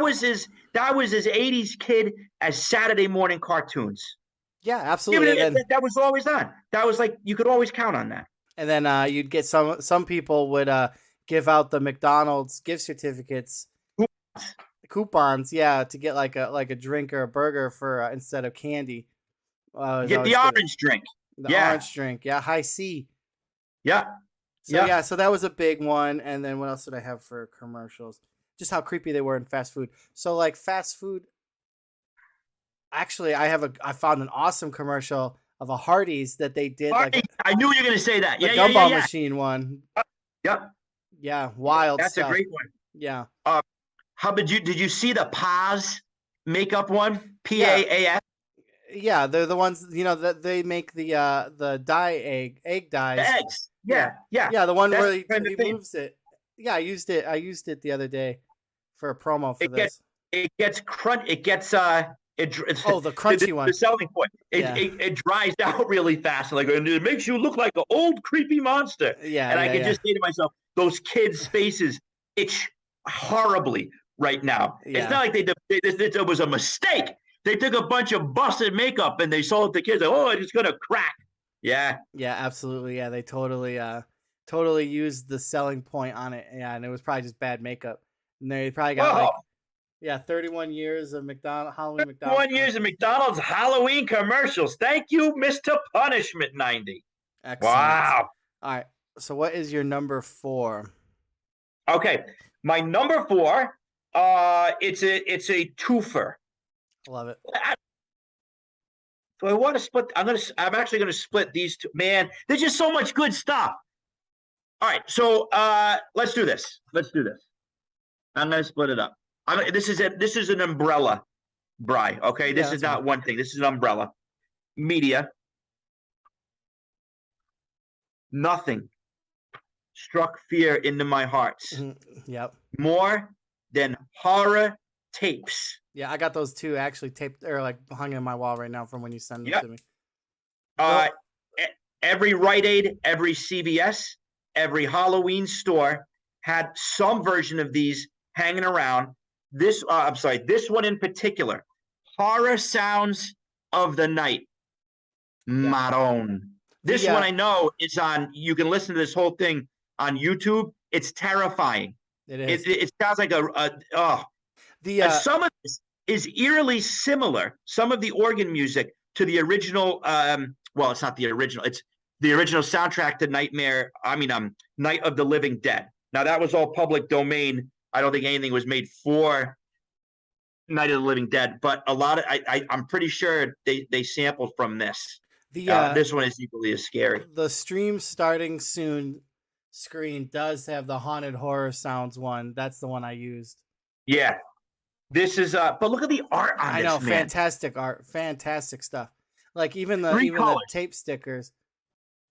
was as 80s kid as Saturday morning cartoons. Yeah, absolutely. Even that was always on. That was like you could always count on that. And then you'd get some people would give out the McDonald's gift certificates, coupons, yeah, to get like a drink or a burger for instead of candy. Get the orange drink. The orange drink, yeah, high C. Yeah. So so that was a big one. And then what else did I have for commercials? Just how creepy they were in fast food. So like fast food. Actually, I found an awesome commercial of a Hardee's that they did. Hardee's, like I knew you were going to say that. The gumball machine one. Yep. Yeah, wild That's stuff. a great one. Yeah. How did you see the Paz makeup one? PAAS? Yeah, they're the ones that they make the egg dyes. The eggs. Yeah. The one That's where he moves it. Yeah, I used it the other day for a promo for this. It gets crunch. It gets the crunchy one. The selling point. It dries out really fast, and it makes you look like an old creepy monster. Yeah, and I can just say to myself, those kids' faces itch horribly right now. Yeah. It's not like it was a mistake. They took a bunch of busted makeup and they sold it to kids. Like, oh, it's gonna crack. Yeah. Yeah, absolutely. Yeah, they totally used the selling point on it. Yeah, and it was probably just bad makeup. And they probably got 31 years of Halloween McDonald's. 31 years of McDonald's Halloween commercials. Thank you, Mr. Punishment 90. Excellent. Wow. All right. So what is your number 4? Okay. My number 4, it's a twofer. Love it. So I want to split. I'm actually gonna split these two. Man, there's just so much good stuff. All right, so let's do this. I'm gonna split it up. This is an umbrella, Bri. Okay, this is not one thing. This is an umbrella. Media. Nothing struck fear into my hearts. Yep. More than horror tapes. Yeah, I got those two actually taped or like hung in my wall right now from when you sent them to me. every Rite Aid, every CVS, every Halloween store had some version of these hanging around. This one in particular, Horror Sounds of the Night, Maron. This one I know is on. You can listen to this whole thing on YouTube. It's terrifying. It is. It sounds like some of this is eerily similar. Some of the organ music to the original. Well, it's not the original. It's the original soundtrack to Night of the Living Dead. Now that was all public domain. I don't think anything was made for Night of the Living Dead, but a lot of I'm pretty sure they sampled from this. This one is equally as scary. The stream starting soon screen does have the haunted horror sounds one. That's the one I used. Yeah, this is but look at the art on I this. know, man. fantastic art, fantastic stuff. Like even the tape stickers.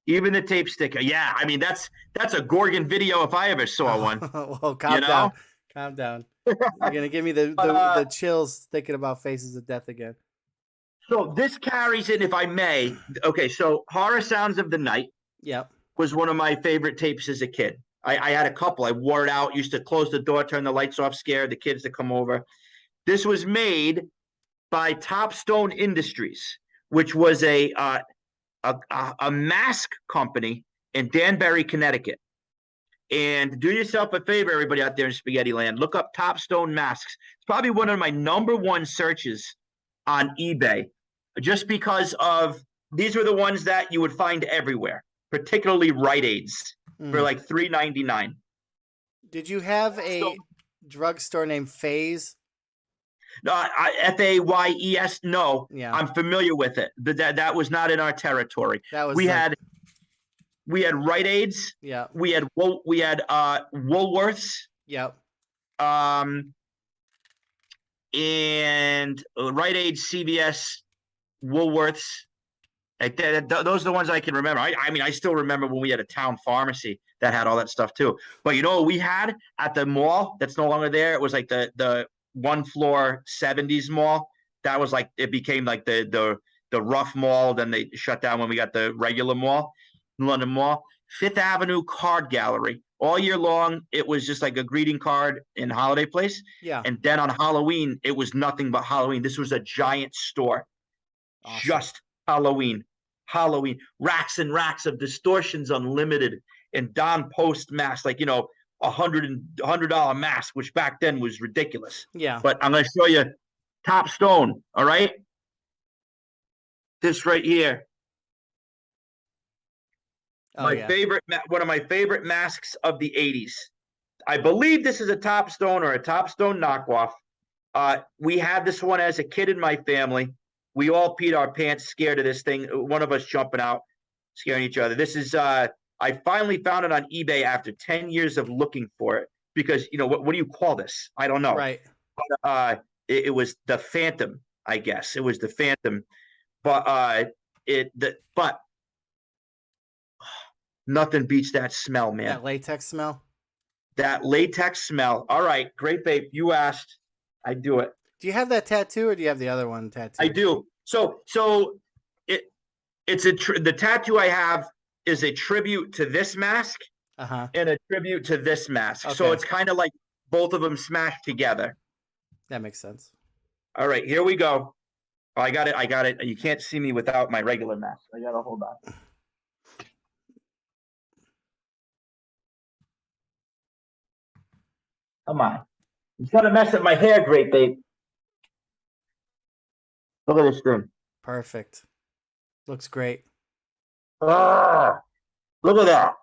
Even the tape sticker. Yeah, I mean that's a Gorgon video if I ever saw one. Well, calm down. Calm down. You're gonna give me the chills thinking about Faces of Death again. So this carries in, if I may. Okay, so Horror Sounds of the Night. Yep. Was one of my favorite tapes as a kid. I had a couple. I wore it out. Used to close the door, turn the lights off, scare the kids to come over. This was made by Topstone Industries, which was a mask company in Danbury, Connecticut. And do yourself a favor, everybody out there in Spaghetti Land. Look up Topstone masks. It's probably one of my #1 searches on eBay, just because of these were the ones that you would find everywhere, particularly Rite Aids for like $3.99. Did you have a drugstore named Faze? Fayes? No, yeah. I'm familiar with it. That was not in our territory. That was we had Rite Aids. Yeah. We had Woolworths. Yep. And Rite Aid, CVS, Woolworths. Like those are the ones I can remember. I mean, I still remember when we had a town pharmacy that had all that stuff too. But you know what we had at the mall that's no longer there? It was like the one floor 70s mall. That was like it became like the rough mall. Then they shut down when we got the regular mall, London Mall. Fifth Avenue Card Gallery. All year long, it was just like a greeting card in Holiday Place. Yeah. And then on Halloween, it was nothing but Halloween. This was a giant store. Awesome. Just Halloween. Racks and racks of Distortions Unlimited and Don Post masks, like, $100 mask, which back then was ridiculous. Yeah. But I'm going to show you Topstone, all right? This right here. One of my favorite masks of the 80s. I believe this is a Topstone or a Topstone knockoff. We had this one as a kid in my family. We all peed our pants scared of this thing. One of us jumping out, scaring each other. This is, I finally found it on eBay after 10 years of looking for it because, what do you call this? I don't know. Right. It was the Phantom, I guess. It was the Phantom. But nothing beats that smell, man. That latex smell? That latex smell. All right, great, babe. You asked. I do it. Do you have that tattoo, or do you have the other one tattooed? I do. So the tattoo I have is a tribute to this mask and a tribute to this mask. Okay. So it's kind of like both of them smashed together. That makes sense. All right, here we go. Oh, I got it. You can't see me without my regular mask. I got to hold on. Come on. It's going to mess up my hair, great babe. Look at this thing. Perfect. Looks great. Look at that.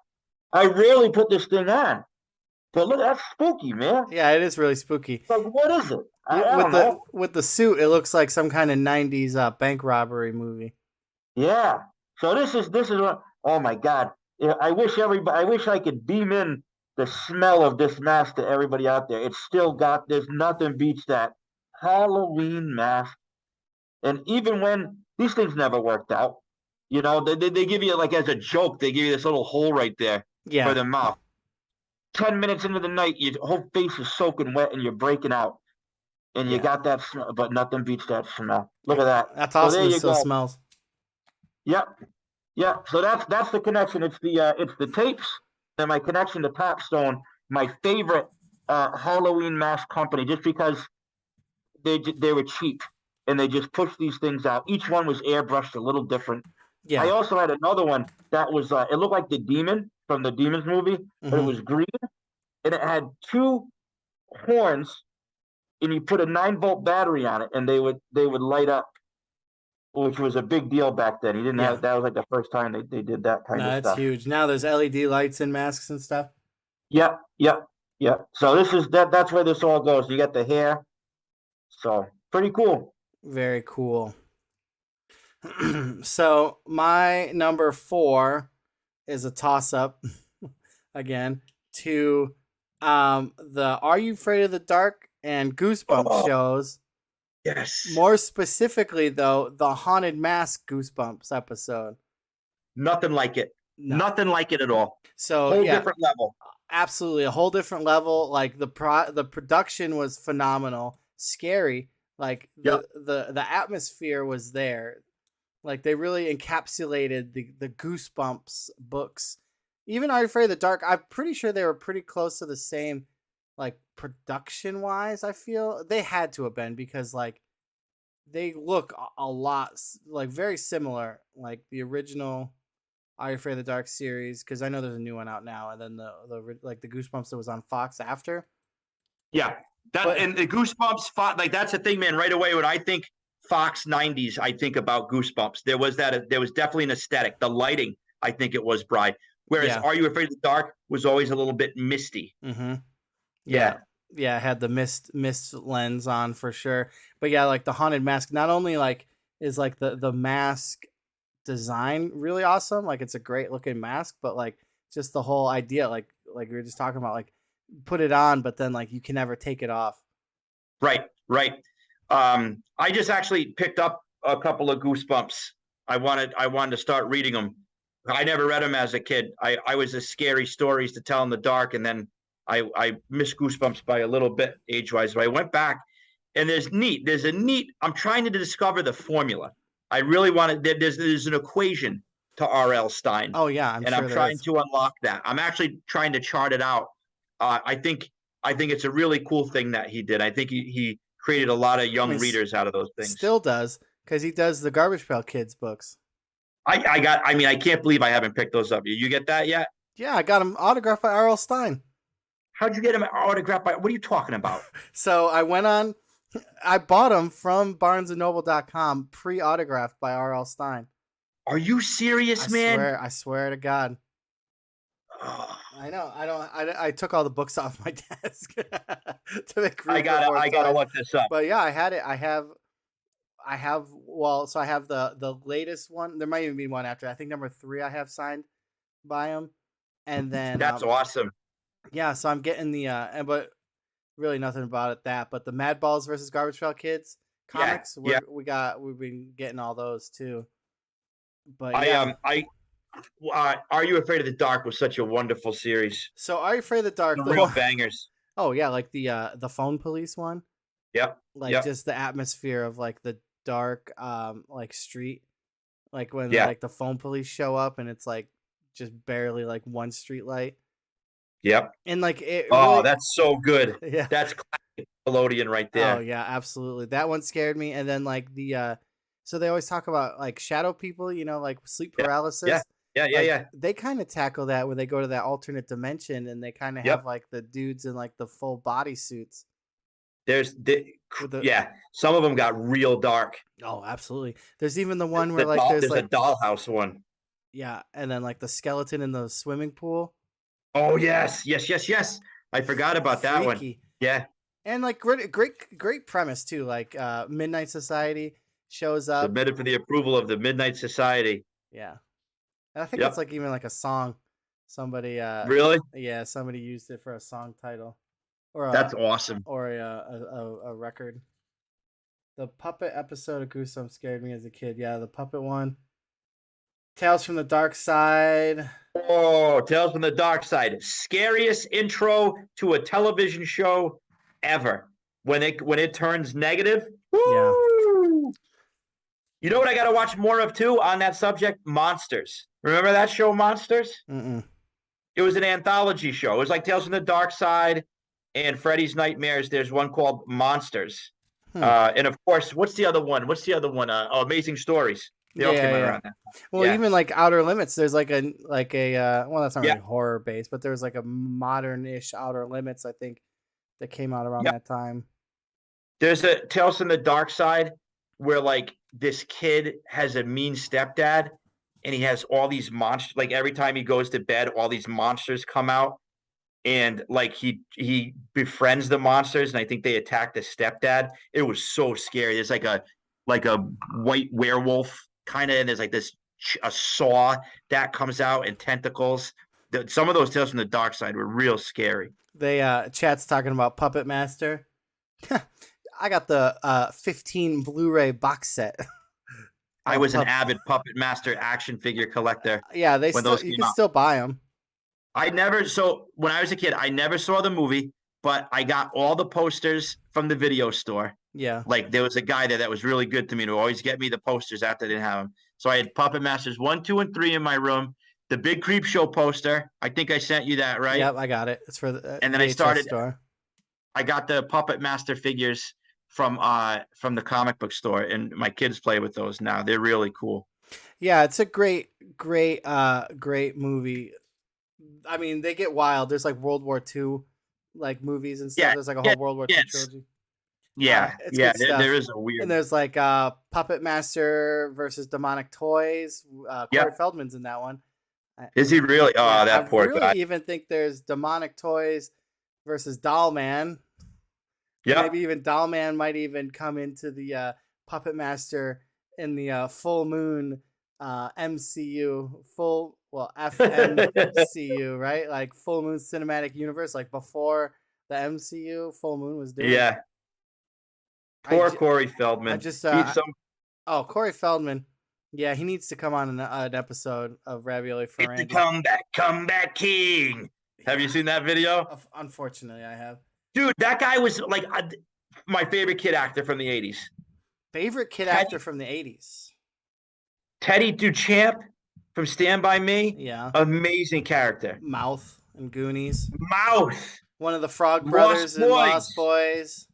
I rarely put this thing on. But look, that's spooky, man. Yeah, it is really spooky. Like, what is it? I don't know. With the suit, it looks like some kind of 90s bank robbery movie. Yeah. So this is what, oh my God. I wish I could beam in the smell of this mask to everybody out there. It's still there's nothing beats that Halloween mask. And even when these things never worked out, they give you, like, as a joke, they give you this little hole right there for the mouth. 10 minutes into the night, your whole face is soaking wet and you're breaking out. And you got that smell, but nothing beats that smell. Look at that. That's awesome. So it still smells. Yep. Yeah, so that's the connection. It's the tapes and my connection to Pat Stone, my favorite Halloween mask company, just because they were cheap and they just pushed these things out. Each one was airbrushed a little different. I Yeah. also had another one that was it looked like the demon from the Demons movie, but it Hmm. was green and it had two horns, and you put a 9-volt battery on it, and they would light up, which was a big deal back then. You didn't Yeah. have that was like the first time they did that kind No, of that's stuff. huge. Now there's LED lights in masks and stuff. Yep, yep, yep. So this is that's where this all goes. You got the hair. So pretty cool. Very cool. So my number 4 is a toss up again to the Are You Afraid of the Dark and Goosebumps Oh, shows. yes. More specifically though, the Haunted Mask Goosebumps episode. Nothing like it. No. Nothing like it at all. So Whole yeah, different level. absolutely a whole different level. Like the production was phenomenal, scary. Like the atmosphere was there. Like they really encapsulated the Goosebumps books. Even Are You Afraid of the Dark? I'm pretty sure they were pretty close to the same, like production wise. I feel they had to have been because like they look a lot like very similar, like the original Are You Afraid of the Dark series. Because I know there's a new one out now, and then the like the Goosebumps that was on Fox after. Yeah, and the Goosebumps. Like that's the thing, man. Right away, when I think Fox '90s, I think about Goosebumps. There was definitely an aesthetic. The lighting, I think it was bright. Whereas Are You Afraid of the Dark was always a little bit misty. Mm-hmm. Yeah. Yeah, it had the mist lens on for sure. But yeah, like the Haunted Mask, not only like is like the mask design really awesome, like it's a great looking mask, but like just the whole idea, like we were just talking about, like put it on, but then like you can never take it off. Right. I just actually picked up a couple of Goosebumps. I wanted to start reading them. I never read them as a kid. I was the scary stories to tell in the dark, and then I missed Goosebumps by a little bit age-wise. But I went back, and there's a neat. I'm trying to discover the formula. I really want to. There's an equation to R.L. Stine. Oh yeah, I'm trying to unlock that. I'm actually trying to chart it out. I think it's a really cool thing that he did. I think he created a lot of young readers out of those things. Still does, because he does the Garbage Pail Kids books. I can't believe I haven't picked those up. You get that yet? Yeah, I got them autographed by R.L. Stine. How'd you get them autographed by? What are you talking about? So I bought them from BarnesandNoble.com, pre-autographed by R.L. Stine. Are you serious, man? I swear to God. I know. I took all the books off my desk to make room. I gotta look this up. But yeah, I had it. I have. So I have the latest one. There might even be one after. I think number 3 I have signed by him, and then that's awesome. Yeah, so I'm getting the but really nothing about it but the Mad Balls versus Garbage Pail Kids comics. Yeah. We've been getting all those too. But Are You Afraid of the Dark was such a wonderful series. So Are You Afraid of the Dark? The real bangers. Oh yeah, like the phone police one. Yep. Like just the atmosphere of like the dark like street, like when like the phone police show up and it's like just barely like one street light. Yep. And like it. Oh, really, that's so good. Yeah. That's classic Nickelodeon right there. Oh yeah, absolutely. That one scared me. And then like the so they always talk about like shadow people, like sleep paralysis. Yeah. They kind of tackle that when they go to that alternate dimension and they kind of have like the dudes in like the full body suits. Some of them got real dark. Oh, absolutely. There's even the one where there's a dollhouse one. Yeah, and then like the skeleton in the swimming pool. Oh yes. I forgot about that one. Yeah. And like great premise too. Like Midnight Society shows up. Submitted for the approval of the Midnight Society. Yeah. And I think it's like even like a song. Somebody really? Yeah, somebody used it for a song title. That's awesome. Or a record. The puppet episode of Goosebumps scared me as a kid. Yeah, the puppet one. Tales from the Dark Side. Oh, Tales from the Dark Side. Scariest intro to a television show ever. When it turns negative. Woo! You know what I got to watch more of too on that subject? Monsters. Remember that show, Monsters? Mm-mm. It was an anthology show. It was like Tales from the Dark Side and Freddy's Nightmares. There's one called Monsters. And of course, what's the other one? Amazing Stories. They all came out around that. Well, Yeah. even like Outer Limits, there's like a well, that's not Yeah. really horror based, but there was like a modern-ish Outer Limits, I think, that came out around Yep. that time. There's a Tales from the Dark Side where like this kid has a mean stepdad and he has all these monsters. Like every time he goes to bed, all these monsters come out and like he befriends the monsters and I think they attack the stepdad. It was so scary. There's like a white werewolf kind of, and there's like a saw that comes out and tentacles. Some of those Tales from the Dark Side were real scary. They chat's talking about Puppet Master. I got the 15 Blu-ray box set. I was an avid Puppet Master action figure collector. Yeah, you can still buy them. So when I was a kid, I never saw the movie, but I got all the posters from the video store. Yeah. Like there was a guy there that was really good to me to always get me the posters after I didn't have them. So I had Puppet Masters 1, 2, and 3 in my room. The Big Creep Show poster. I think I sent you that, right? Yep, I got it. It's for the and then VHS store. I got the Puppet Master figures from the comic book store, and my kids play with those now. They're really cool. Yeah, it's a great movie. I mean, they get wild. There's like World War II like movies and stuff. There's like a whole World War II trilogy. Yeah, there is a weird. And there's like Puppet Master versus Demonic Toys. Corey Feldman's in that one. Is he really? Oh, that poor guy. I really even think there's Demonic Toys versus Doll Man. Yeah. Maybe even Doll Man might even come into the Puppet Master in the Full Moon MCU. FMCU, right? Like Full Moon Cinematic Universe, like before the MCU, Full Moon was doing. Yeah. Poor Corey Feldman. Corey Feldman. Yeah, he needs to come on an episode of Ravioli for Randy. The comeback king. Have you seen that video? Unfortunately, I have. Dude, that guy was like my favorite kid actor from the 80s. Favorite kid actor from the 80s? Teddy Duchamp from Stand By Me. Yeah. Amazing character. Mouth and Goonies. Mouth. One of the Frog Brothers in Lost Boys.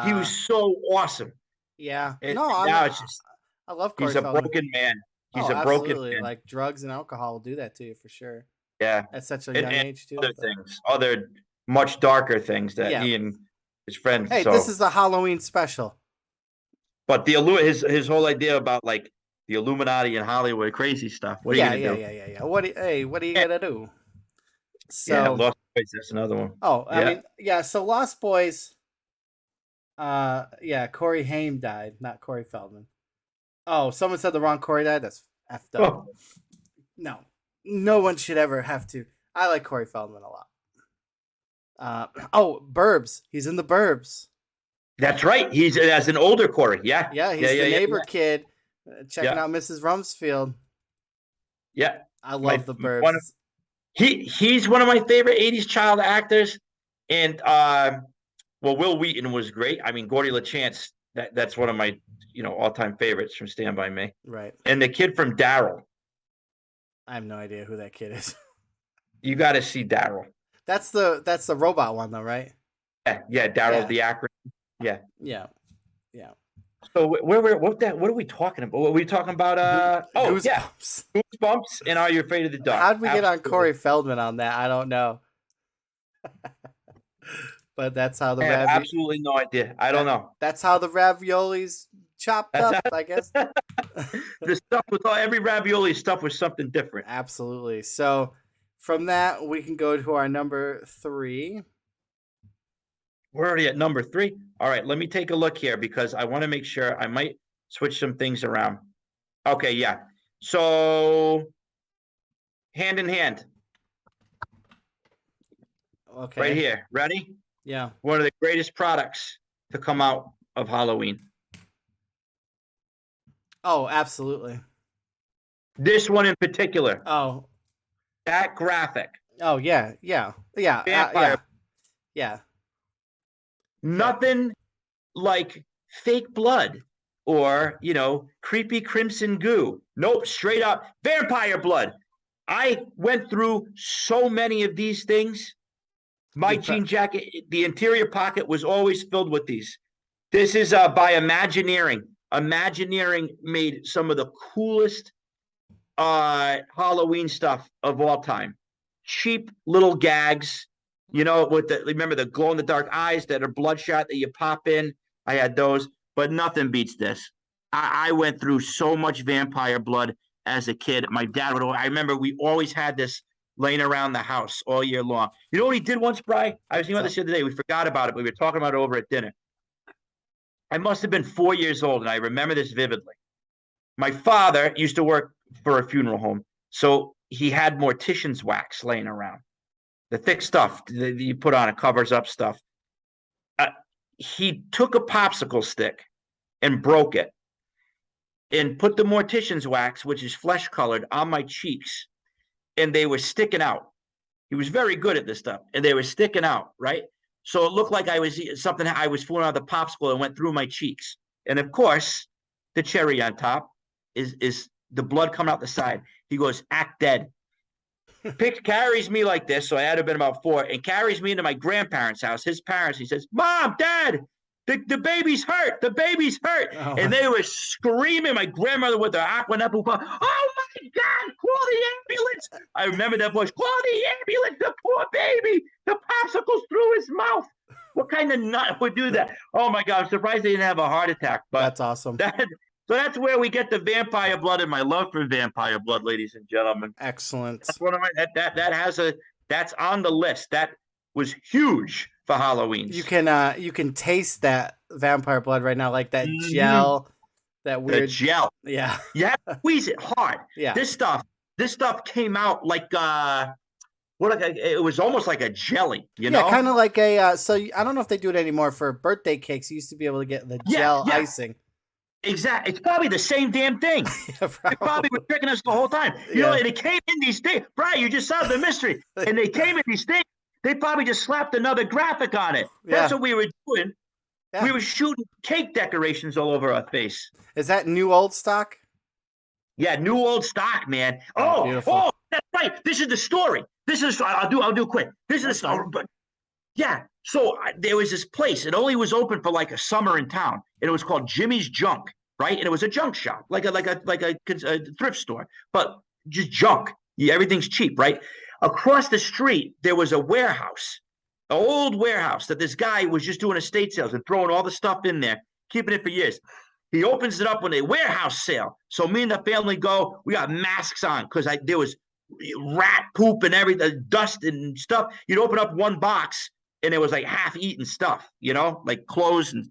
He was so awesome. Yeah. I love Corey Feldman. He's a broken man. He's a broken man. Like drugs and alcohol will do that to you for sure. Yeah. At such a young age too. Other much darker things that he and his friends. Hey, this is a Halloween special. But his whole idea about like the Illuminati and Hollywood crazy stuff. What are you gonna do? Yeah. What are you gonna do? So Lost Boys, that's another one. I mean, so Lost Boys. Corey Haim died, not Corey Feldman. Oh, someone said the wrong Corey died. That's effed up. No one should ever have to. I like Corey Feldman a lot. Burbs. He's in the Burbs. That's right. He's as an older Corey. Yeah. Yeah, he's the neighbor kid checking out Mrs. Rumsfeld. Yeah. I love the Burbs. He's one of my favorite 80s child actors. And Will Wheaton was great. I mean, Gordy LaChance, that's one of my all-time favorites from Stand By Me. Right. And the kid from Daryl. I have no idea who that kid is. You got to see Daryl. That's the robot one though, right? Yeah, Daryl the actor. Yeah. So what are we talking about? What were we talking about? Goosebumps. Goosebumps and Are You Afraid of the Dark? How'd we get on Corey Feldman on that? I don't know. But that's how I have absolutely no idea. I don't know. That's how the raviolis chopped up, I guess. The stuff with every ravioli stuff was something different. Absolutely. So from that, we can go to our number 3. We're already at number 3. All right, let me take a look here because I want to make sure. I might switch some things around. Okay, yeah. So Hand in Hand. Okay. Right here. Ready? Yeah. One of the greatest products to come out of Halloween. Oh, absolutely. This one in particular. Oh. That graphic. Oh, yeah. Yeah. Nothing like fake blood. or, creepy crimson goo. Nope, straight up vampire blood. I went through so many of these things. My jean jacket, the interior pocket was always filled with these. This is by Imagineering. Imagineering made some of the coolest Halloween stuff of all time. Cheap little gags, remember the glow in the dark eyes that are bloodshot that you pop in. I had those, but nothing beats this. I went through so much vampire blood as a kid. My dad I remember we always had this laying around the house all year long. You know what he did once, Bri? I was thinking about this the other day. We forgot about it, but we were talking about it over at dinner. I must have been 4 years old, and I remember this vividly. My father used to work for a funeral home, so he had mortician's wax laying around. The thick stuff that you put on, it covers up stuff. He took a popsicle stick and broke it and put the mortician's wax, which is flesh colored, on my cheeks, and they were sticking out. He was very good at this stuff, and they were sticking out, right? So it looked like I was fooling out the popsicle and went through my cheeks. And of course, the cherry on top is the blood coming out the side. He goes, act dead. Carries me like this, so I had to have been about 4, and carries me into my grandparents' house, his parents. He says, Mom, Dad, the baby's hurt. The baby's hurt. Oh. And they were screaming. My grandmother with her aquanepu. Oh, my God, call the ambulance. I remember that voice. Call the ambulance, the poor baby. The popsicle's through his mouth. What kind of nut would do that? Oh, my God, I'm surprised they didn't have a heart attack. But that's awesome. So that's where we get the vampire blood and my love for vampire blood, ladies and gentlemen. Excellent. That's one of my that's on the list. That was huge for Halloween. You can taste that vampire blood right now, like that gel, that weird the gel. Yeah. You have to squeeze it hard. Yeah. This stuff came out like it was almost like a jelly, you know? Yeah, kind of like a so I don't know if they do it anymore for birthday cakes. You used to be able to get the gel icing. Exactly. It's probably the same damn thing. Yeah, they probably were tricking us the whole time. You know, and it came in these things. Brian, you just solved the mystery. And they came in these things. They probably just slapped another graphic on it. That's what we were doing. Yeah. We were shooting cake decorations all over our face. Is that new old stock? Yeah, new old stock, man. Oh, that's right. This is the story. I'll do it quick. This is the story. But yeah. So there was this place. It only was open for like a summer in town, and it was called Jimmy's Junk, right? And it was a junk shop, like a thrift store, but just junk. Yeah, everything's cheap, right? Across the street, there was a warehouse, an old warehouse that this guy was just doing estate sales and throwing all the stuff in there, keeping it for years. He opens it up when a warehouse sale. So me and the family go. We got masks on because there was rat poop and everything, dust and stuff. You'd open up one box, and it was like half-eaten stuff, you know, like clothes. And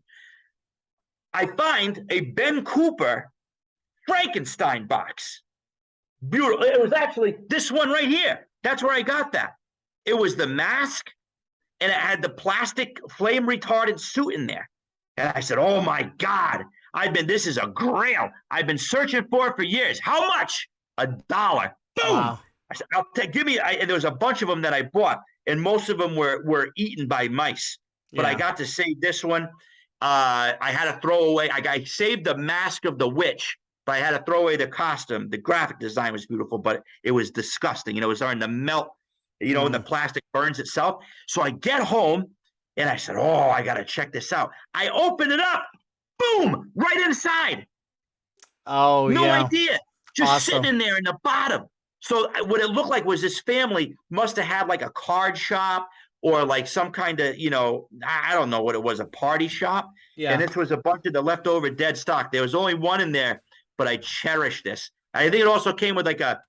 I find a Ben Cooper Frankenstein box. Beautiful. It was actually this one right here. That's where I got that. It was the mask, and it had the plastic flame-retardant suit in there. And I said, oh, my God. This is a grail. I've been searching for it for years. How much? $1. Boom. Wow. I said, give me, and there was a bunch of them that I bought. And most of them were eaten by mice. But I got to save this one. I had to throw away. I saved the mask of the witch, but I had to throw away the costume. The graphic design was beautiful, but it was disgusting. It was starting to melt, and the plastic burns itself. So I get home, and I said, oh, I got to check this out. I open it up. Boom! Right inside. Oh, no idea. Just sitting in there in the bottom. So what it looked like was this family must have had like a card shop or like some kind of, I don't know what it was, a party shop. Yeah. And this was a bunch of the leftover dead stock. There was only one in there, but I cherished this. I think it also came with like a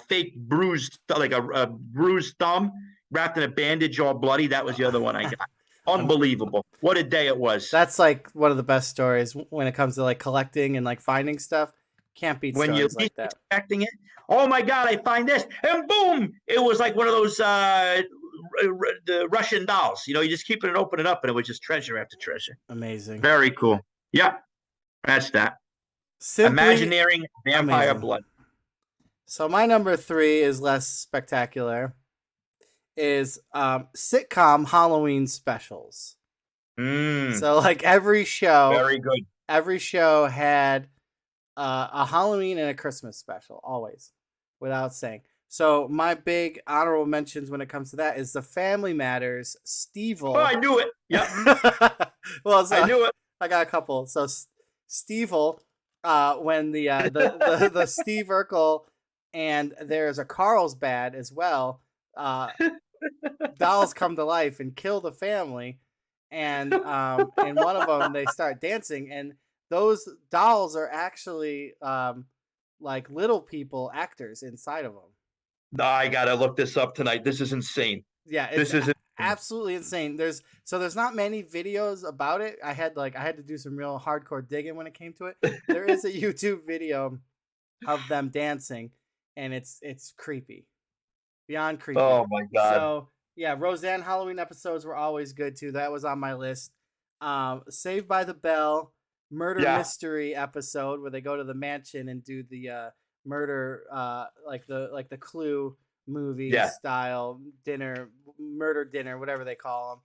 fake bruised, like a bruised thumb wrapped in a bandage all bloody. That was the other one I got. Unbelievable. What a day it was. That's like one of the best stories when it comes to like collecting and like finding stuff. Can't beat when stories you're like that. Expecting it. Oh my God, I find this. And boom, it was like one of those the Russian dolls. You just keep it and open it up, and it was just treasure after treasure. Amazing. Very cool. Yeah, that's that. Imagineering vampire blood. So my number 3 is less spectacular. Is sitcom Halloween specials. So like every show. Very good. every show had a Halloween and a Christmas special, always, without saying. So my big honorable mentions when it comes to that is the Family Matters, Stevel. Oh, I knew it. Yep. Well, so I knew it. I got a couple. So Stevel, when the the Steve Urkel and there's a Carlsbad as well. Dolls come to life and kill the family, and in one of them they start dancing, and those dolls are actually like little people actors inside of them. No, I gotta look this up tonight. This is insane. Yeah, This is absolutely insane. There's not many videos about it. I had to do some real hardcore digging when it came to it. There is a YouTube video of them dancing, and it's creepy, beyond creepy. Oh my god. So yeah, Roseanne Halloween episodes were always good too. That was on my list. Saved by the Bell murder mystery episode where they go to the mansion and do the murder, like the Clue movie style murder dinner, whatever they call them.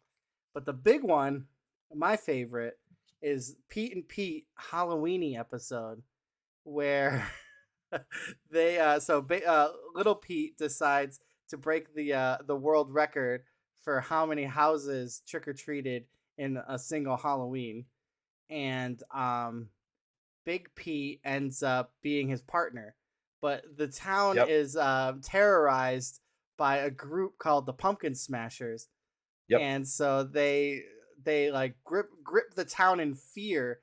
But the big one, my favorite, is Pete and Pete Halloweeny episode where they little Pete decides to break the world record for how many houses trick-or-treated in a single Halloween, and Big Pete ends up being his partner, but the town is terrorized by a group called the Pumpkin Smashers, and so they like grip the town in fear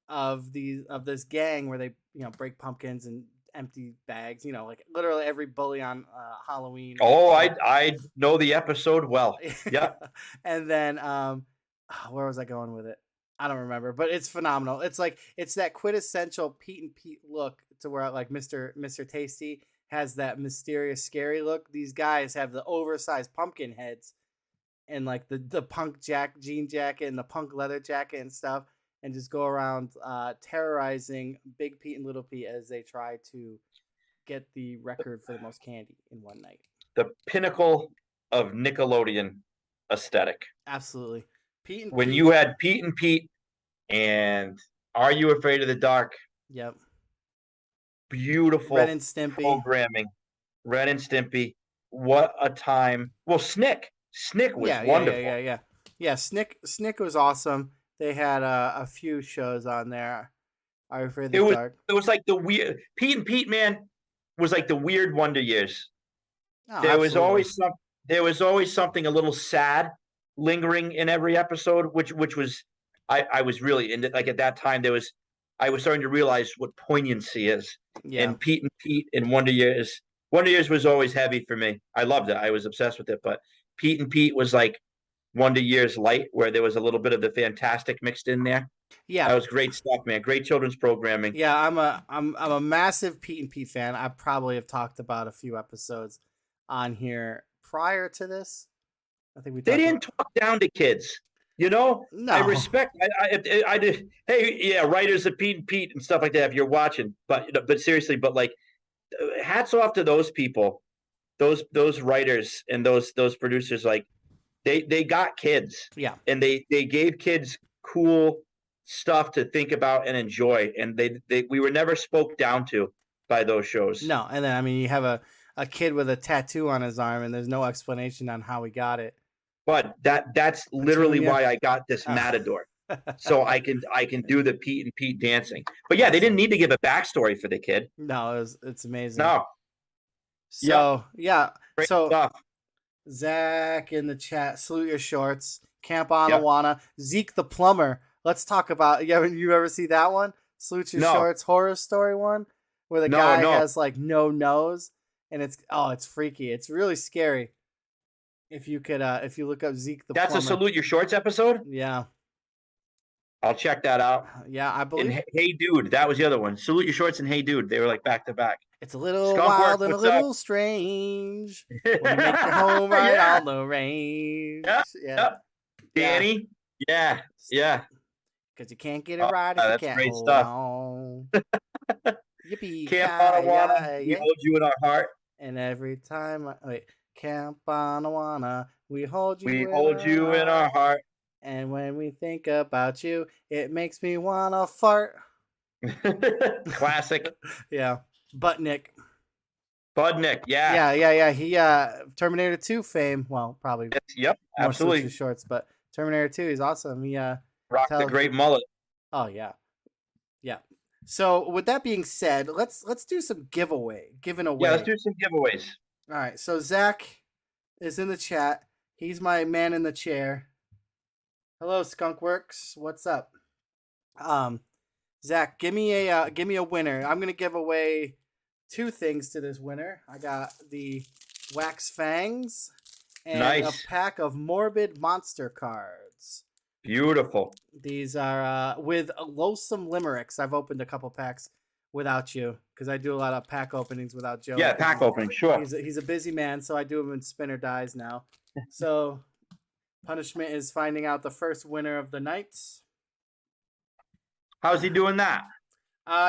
of this gang where they break pumpkins and empty bags, like literally every bully on Halloween. Oh, I know the episode well. Yeah. And then where was I going with it? I don't remember, but it's phenomenal. It's like it's that quintessential Pete and Pete look to where like Mr. Tasty has that mysterious, scary look. These guys have the oversized pumpkin heads and like the punk jean jacket and the punk leather jacket and stuff, and just go around terrorizing Big Pete and Little Pete as they try to get the record for the most candy in one night. The pinnacle of Nickelodeon aesthetic. Absolutely. When you had Pete and Pete and Are You Afraid of the Dark? Yep. Beautiful Ren and Stimpy programming. Ren and Stimpy. What a time. Well, Snick. Snick was wonderful. Yeah, Snick was awesome. They had a few shows on there. Are You Afraid of the Dark? It was like the weird Pete and Pete, man, was like the weird Wonder Years. Oh, there was always something a little sad lingering in every episode, which was I was really into. Like at that time I was starting to realize what poignancy is. And Pete and Pete and Wonder Years was always heavy for me. I loved it. I was obsessed with it. But Pete and Pete was like Wonder Years light, where there was a little bit of the fantastic mixed in there. Yeah, that was great stuff, man. Great children's programming. Yeah, I'm a massive Pete and Pete fan. I probably have talked about a few episodes on here prior to this. I think they didn't talk down to kids. No, I respect. I did. Hey, yeah, writers of Pete and Pete and stuff like that. If you're watching, but seriously, but like, hats off to those people, those writers and those producers. Like, they got kids. Yeah, and they gave kids cool stuff to think about and enjoy, and we were never spoke down to by those shows. No, and then I mean, you have a kid with a tattoo on his arm, and there's no explanation on how he got it. But that's literally why I got this Matador, so I can do the Pete and Pete dancing. But yeah, they didn't need to give a backstory for the kid. No, it's amazing. No. So yeah, great stuff. Zach in the chat, salute your shorts. Camp Anawana, Zeke the plumber. Let's talk about. You ever see that one? Salute your shorts horror story one where the guy has like no nose, and it's freaky. It's really scary. If you could, if you look up Zeke the plumber. That's a Salute Your Shorts episode? Yeah. I'll check that out. Yeah, I believe. And Hey Dude, that was the other one. Salute Your Shorts and Hey Dude. They were like back to back. It's a little wild and a little strange when you make your home right on the range. Yeah. Danny? Yeah. Because you can't get it right if you can't great hold stuff. on. Yippee! Camp Anawana, we hold you in our heart. And every time Camp Anawana, we hold you. We hold you in our heart. And when we think about you, it makes me wanna fart. Classic. Yeah. Budnick. Budnick. Yeah. Yeah. He Terminator 2 fame. Well, probably Yep. more so too Absolutely. shorts, but Terminator 2 is awesome. He Rocked the tells great mullet. Oh yeah. Yeah. So with that being said, let's do some giving away. Yeah, let's do some giveaways. All right. So Zach is in the chat. He's my man in the chair. Hello, Skunkworks. What's up? Zach, give me a winner. I'm gonna give away two things to this winner. I got the Wax Fangs and Nice. a pack of Morbid Monster cards. Beautiful. These are with loathsome limericks. I've opened a couple packs without you because I do a lot of pack openings without Joe. Yeah, pack opening, sure. He's a busy man, so I do them in spinner dies now. So punishment is finding out the first winner of the night. How's he doing that?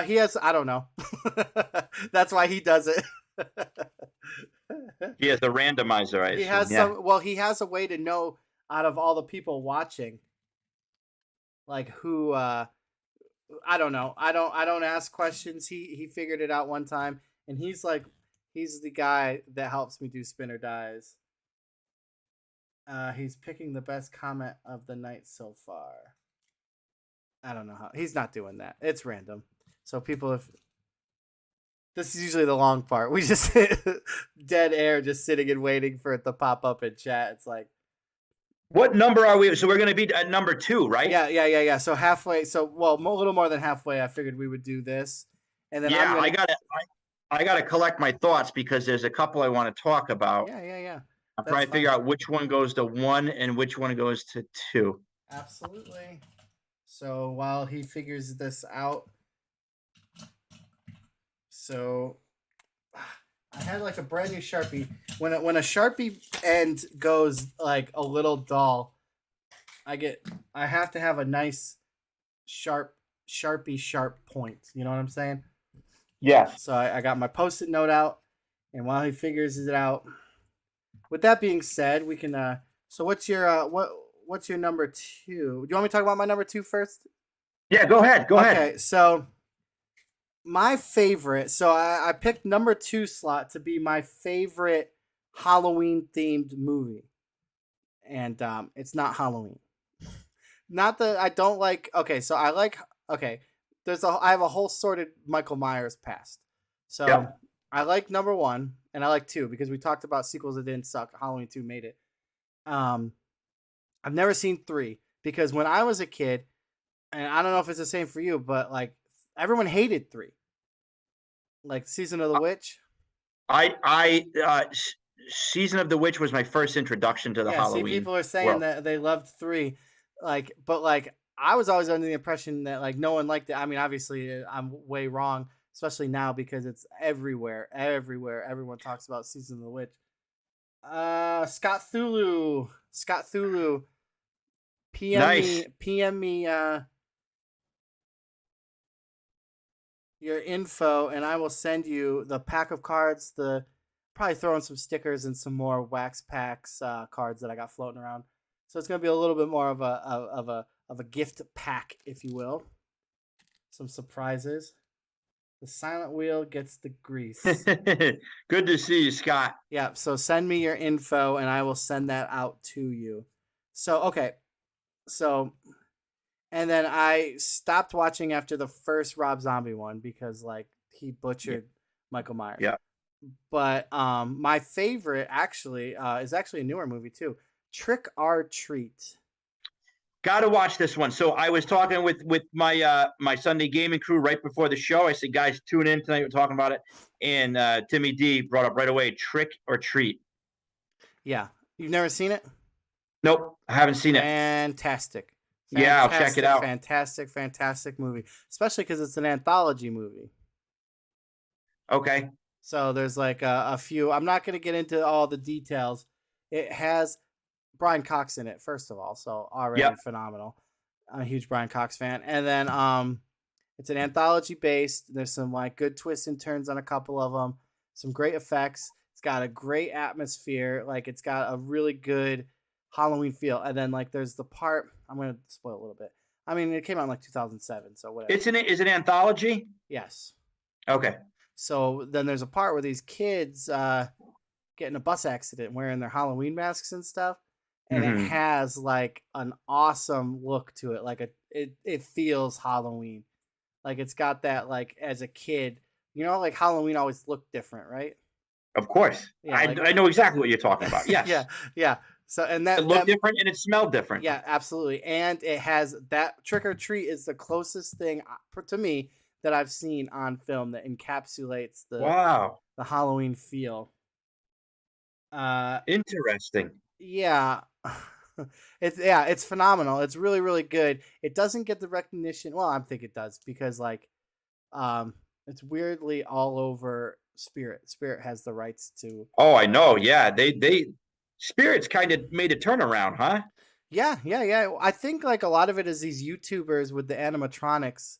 He has, I don't know. That's why he does it. He has a randomizer, I assume. He has yeah. he has a way to know out of all the people watching, like who, I don't know. I don't ask questions. He figured it out one time, and he's the guy that helps me do spinner dies. He's picking the best comment of the night so far. I don't know how. He's not doing that. It's random. So this is usually the long part. We just dead air, just sitting and waiting for it to pop up in chat. It's like, what number are we? So we're going to be at number 2, right? Yeah. So halfway. So a little more than halfway. I figured we would do this, and then I gotta collect my thoughts because there's a couple I want to talk about. Yeah. I'm trying to figure out which one goes to 1 and which one goes to 2. Absolutely. So while he figures this out, so I had like a brand new Sharpie. When a Sharpie end goes like a little dull, I have to have a nice Sharpie point. You know what I'm saying? Yes. So I got my Post-it note out, and while he figures it out, with that being said, we can. So what's your what's your number 2? Do you want me to talk about my number 2 first? Yeah, go ahead. Okay, so my favorite. So I picked number 2 slot to be my favorite Halloween themed movie, and it's not Halloween. Not that I don't like. Okay, so I like. Okay, I have a whole sorted Michael Myers past. So Yep. I like number 1 and I like 2 because we talked about sequels that didn't suck. Halloween 2 made it. I've never seen 3 because when I was a kid, and I don't know if it's the same for you, but like everyone hated 3. Like Season of the Witch. Season of the Witch was my first introduction to the Halloween. See, people are saying world. that they loved 3, but I was always under the impression that like no one liked it. I mean, obviously I'm way wrong, especially now because it's everywhere. Everyone talks about Season of the Witch. Scott Thulu. PM me your info, and I will send you the pack of cards. Probably throw in some stickers and some more wax packs cards that I got floating around. So it's gonna be a little bit more of a gift pack, if you will. Some surprises. The silent wheel gets the grease. Good to see you, Scott. Yeah, so send me your info and I will send that out to you. So, okay. So, and then I stopped watching after the first Rob Zombie one because like he butchered Michael Myers. Yeah. But my favorite actually is actually a newer movie too. Trick or Treat. Got to watch this one. So I was talking with my my Sunday gaming crew right before the show. I said, guys, tune in tonight. We're talking about it. And Timmy D brought up right away, Trick or Treat. Yeah. You've never seen it? Nope. I haven't seen it. Fantastic. Yeah, I'll check it out. Fantastic movie. Especially because it's an anthology movie. Okay. So there's like a few. I'm not going to get into all the details. It has Brian Cox in it, first of all, so already phenomenal. I'm a huge Brian Cox fan. And then it's an anthology based. There's some like good twists and turns on a couple of them. Some great effects. It's got a great atmosphere. Like it's got a really good Halloween feel. And then like there's the part, I'm going to spoil a little bit. I mean, it came out in like 2007, so whatever. Is it an anthology? Yes. Okay. So then there's a part where these kids get in a bus accident wearing their Halloween masks and stuff. And it has like an awesome look to it. Like it feels Halloween. Like it's got that, like as a kid, like Halloween always looked different, right? Of course. Yeah, I know exactly what you're talking about. Yes. Yeah. So and it looked different and it smelled different. Yeah, absolutely. And it has that Trick or Treat is the closest thing to me that I've seen on film that encapsulates the Halloween feel. Interesting. Yeah. It's phenomenal. It's really, really good. It doesn't get the recognition. Well, I think it does because like it's weirdly all over Spirit. Spirit has the rights to. Oh, I know. Yeah, they Spirit's kind of made a turnaround, huh? Yeah. I think like a lot of it is these YouTubers with the animatronics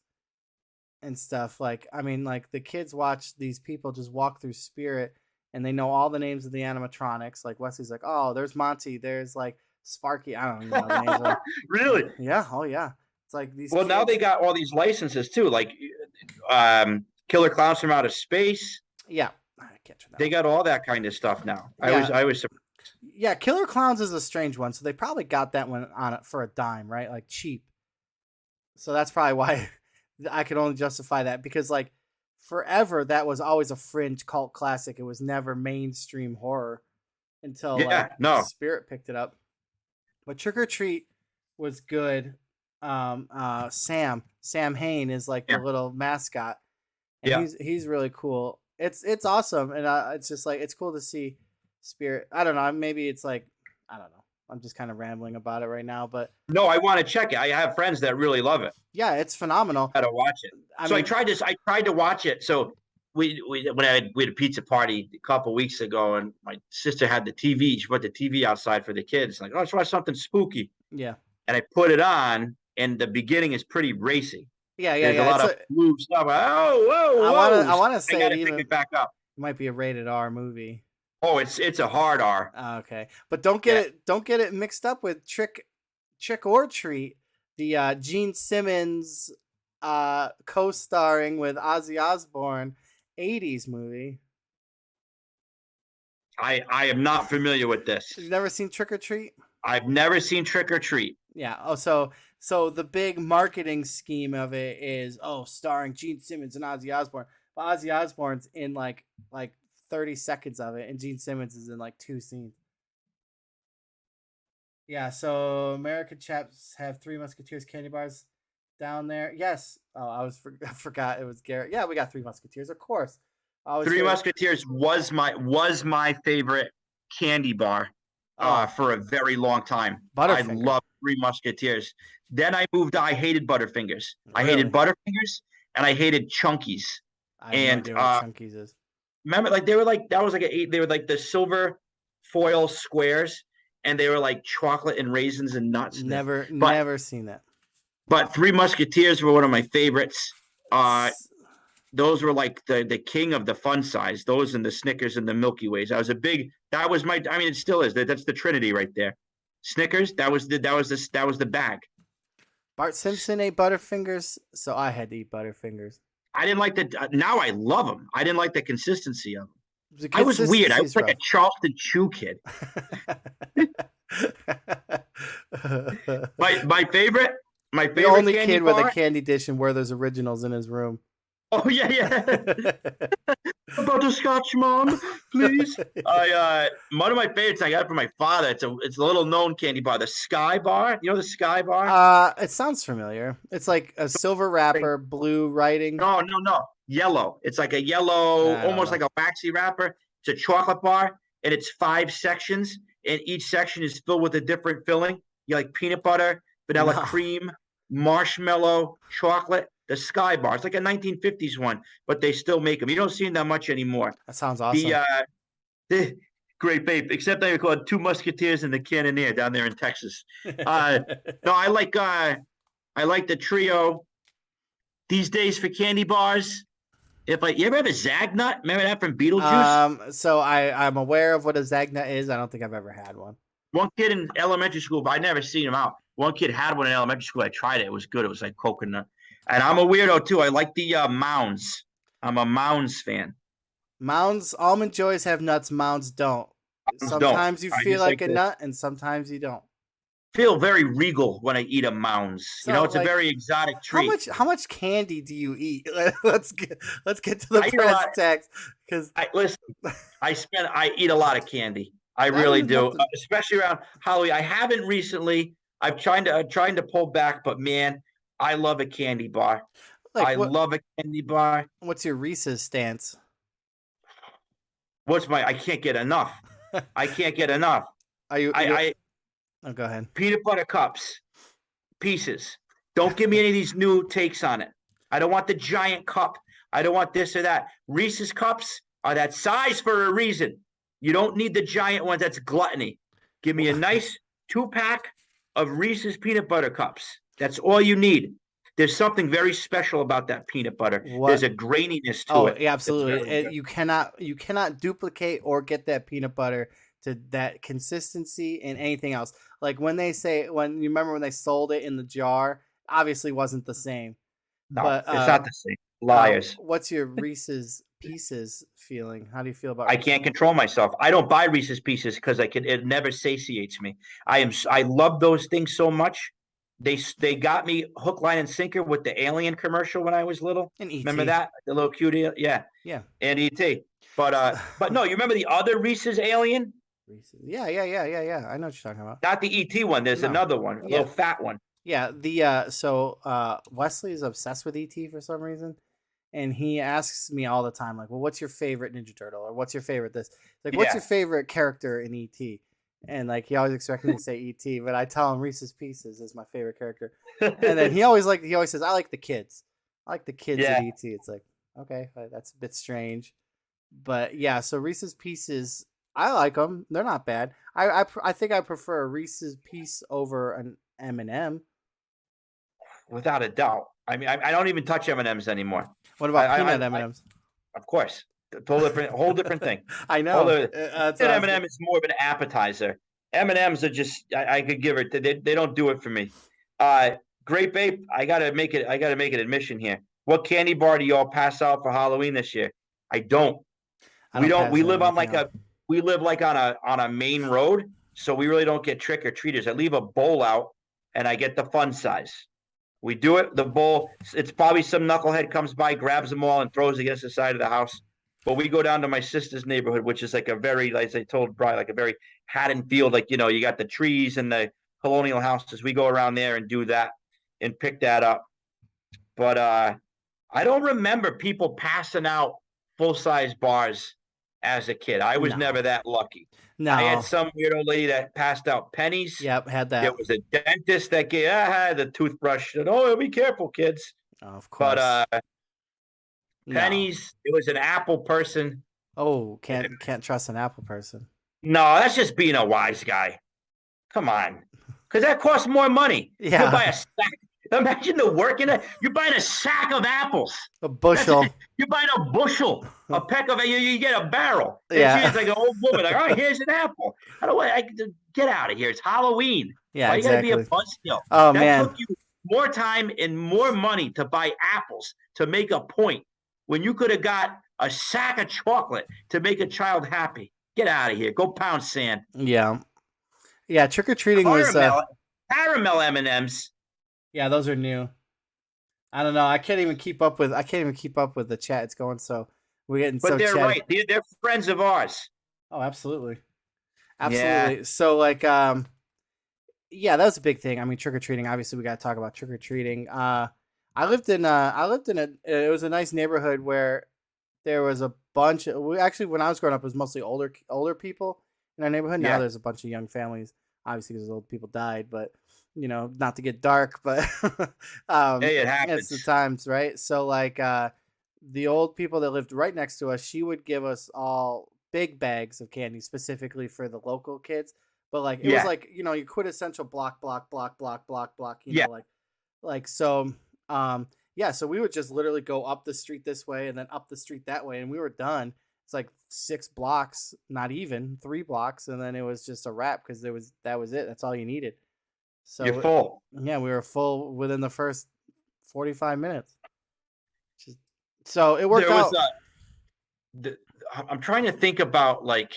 and stuff. Like, I mean, like the kids watch these people just walk through Spirit and they know all the names of the animatronics. Like Wesley's like, oh, there's Monty. There's like Sparky. I don't even know the names of Really? Yeah. Oh, yeah. It's like these. Well, now they got all these licenses too, like Killer Clowns from Outer Space. Yeah. They got all that kind of stuff now. Yeah. I was surprised. Yeah, Killer Clowns is a strange one. So they probably got that one on it for a dime, right? Like cheap. So that's probably why I could only justify that because like forever that was always a fringe cult classic. It was never mainstream horror until Spirit picked it up. But Trick or Treat was good. Sam Hain is like the little mascot, and he's really cool. It's awesome, and it's just like it's cool to see Spirit. I don't know. Maybe it's like I don't know. I'm just kind of rambling about it right now, but no, I want to check it. I have friends that really love it. Yeah, it's phenomenal. I got to watch it. I tried to watch it. So we had a pizza party a couple weeks ago, and my sister had the TV. She put the TV outside for the kids. Like, oh, let's watch something spooky. Yeah. And I put it on, and the beginning is pretty racy. Yeah. There's a lot of blue stuff. Whoa! I want to say I gotta pick it back up. It might be a rated R movie. Oh, it's a hard R. Okay, but don't get it mixed up with Trick or Treat, the Gene Simmons co-starring with Ozzy Osbourne 80s movie. I am not familiar with this. You've never seen Trick or Treat? I've never seen Trick or Treat. Yeah. Oh, so the big marketing scheme of it is starring Gene Simmons and Ozzy Osbourne. But Ozzy Osbourne's in like 30 seconds of it, and Gene Simmons is in like 2 scenes. Yeah, so American chaps have 3 Musketeers candy bars down there. Yes. Oh, I forgot it was Garrett. Yeah, we got 3 Musketeers, of course. Three Musketeers was my favorite candy bar for a very long time. I love 3 Musketeers. Then I hated Butterfingers. Really? I hated Butterfingers and I hated Chunkies. I have no idea what Chunkies is. Remember, like they were like that was like they were like the silver foil squares, and they were like chocolate and raisins and nuts. Never seen that. But 3 Musketeers were one of my favorites. Those were like the king of the fun size. Those and the Snickers and the Milky Ways. That was my. I mean, it still is. That's the Trinity right there. Snickers. That was the bag. Bart Simpson ate Butterfingers, so I had to eat Butterfingers. I didn't like the. Now I love them. I didn't like the consistency of them. I was weird. I was like a Charleston Chew kid. my favorite. The only kid with a candy dish and where there's originals in his room. Oh yeah. Butterscotch, Mom, please. One of my favorites I got from my father. It's a little known candy bar, the Sky Bar. You know the Sky Bar? It sounds familiar. It's like a silver wrapper, blue writing. No, yellow. It's like a yellow, almost like a waxy wrapper. It's a chocolate bar, and it's 5 sections, and each section is filled with a different filling. You like peanut butter, vanilla cream, marshmallow, chocolate. The Sky Bar. It's like a 1950s one, but they still make them. You don't see them that much anymore. That sounds awesome. The great babe, except they call it 2 Musketeers and the Cannoneer down there in Texas. No, I like the trio. These days for candy bars, you ever have a Zagnut? Remember that from Beetlejuice? So I'm aware of what a Zagnut is. I don't think I've ever had one. One kid in elementary school, but I never seen him out. One kid had one in elementary school. I tried it. It was good. It was like coconut. And I'm a weirdo too. I like the Mounds. I'm a Mounds fan. Mounds, Almond Joys have nuts. Mounds don't. Sometimes you I feel just like a the- nut, and sometimes you don't. Feel very regal when I eat a Mounds. So, It's a very exotic treat. How much candy do you eat? let's get to the I eat a brass lot. tacks because Listen, I eat a lot of candy. I really do, nothing. especially around Halloween. I haven't recently. I'm trying to pull back, but man, I love a candy bar. I love a candy bar. What's your Reese's stance? I can't get enough. I can't get enough. Oh, go ahead. Peanut butter cups, pieces. Don't give me any of these new takes on it. I don't want the giant cup. I don't want this or that. Reese's cups are that size for a reason. You don't need the giant ones. That's gluttony. Give me a nice 2-pack of Reese's peanut butter cups. That's all you need. There's something very special about that peanut butter. There's a graininess to it. Oh, yeah, absolutely. You cannot duplicate or get that peanut butter to that consistency in anything else. Like when you remember when they sold it in the jar, obviously wasn't the same. No, but, it's not the same. Liars. What's your Reese's Pieces feeling? How do you feel about? I can't control myself. I don't buy Reese's Pieces because it never satiates me. I love those things so much. They got me hook, line, and sinker with the Alien commercial when I was little. And E.T. Remember that? The little cutie? Yeah. And E.T. But no, you remember the other Reese's Alien? Reese's. Yeah. I know what you're talking about. Not the E.T. one. There's another one, a little fat one. Yeah. So Wesley is obsessed with E.T. for some reason. And he asks me all the time, like, well, what's your favorite Ninja Turtle? Or what's your favorite this? Like, what's your favorite character in E.T.? And like he always expects me to say E.T., but I tell him Reese's Pieces is my favorite character. And then he always says, I like the kids. I like the kids at E.T. It's like, okay, that's a bit strange. But yeah, so Reese's Pieces, I like them. They're not bad. I think I prefer a Reese's Piece over an M&M. Without a doubt. I mean, I don't even touch M&Ms anymore. What about peanut M&Ms? Of course. Whole different thing. I know. M&M is more of an appetizer. M&Ms are just I could give it. They don't do it for me. Great Babe, I gotta make an admission here. What candy bar do y'all pass out for Halloween this year? I don't. We live on on a main road, so we really don't get trick or treaters. I leave a bowl out, and I get the fun size. We do it. The bowl. It's probably some knucklehead comes by, grabs them all, and throws against the side of the house. But we go down to my sister's neighborhood, which is like a very, like I told Brian, like a very Haddonfield, like, you got the trees and the colonial houses. We go around there and do that and pick that up. But I don't remember people passing out full-size bars as a kid. I was never that lucky. No. I had some weirdo lady that passed out pennies. Yep, had that. There was a dentist that had the toothbrush. And, be careful, kids. Oh, of course. But pennies. It was an Apple person. Oh, can't trust an Apple person. No, that's just being a wise guy. Come on, because that costs more money. Yeah. You buy a sack. Imagine the work in it. You're buying a sack of apples. A bushel. You're buying a bushel. A peck of you get a barrel. Yeah. It's like an old woman. Like, oh, here's an apple. Get out of here. It's Halloween. Yeah, Why exactly. you gotta be a buzzkill? Oh, that man. took you more time and more money to buy apples to make a point when you could have got a sack of chocolate to make a child happy. Get out of here. Go pound sand. Yeah. Yeah, trick-or-treating was... Caramel M&Ms. Yeah, those are new. I don't know. I can't even keep up with the chat. It's going so... We're getting so they're chatty. right. They're friends of ours. Oh, absolutely. Absolutely. Yeah. So, like, yeah, that was a big thing. I mean, trick-or-treating. Obviously, we got to talk about trick-or-treating. I lived in it was a nice neighborhood where there was a bunch of, when I was growing up, it was mostly older people in our neighborhood. Now there's a bunch of young families, obviously because old people died, but not to get dark, but hey, it happens. It's the times, right? So like the old people that lived right next to us, she would give us all big bags of candy specifically for the local kids. But like it was like, your quintessential block, so we would just literally go up the street this way and then up the street that way, and we were done. It's like 6 blocks, not even 3 blocks, and then it was just a wrap because that was it. That's all you needed. So You're full. Yeah, we were full within the first 45 minutes. So it worked There was out. I'm trying to think about like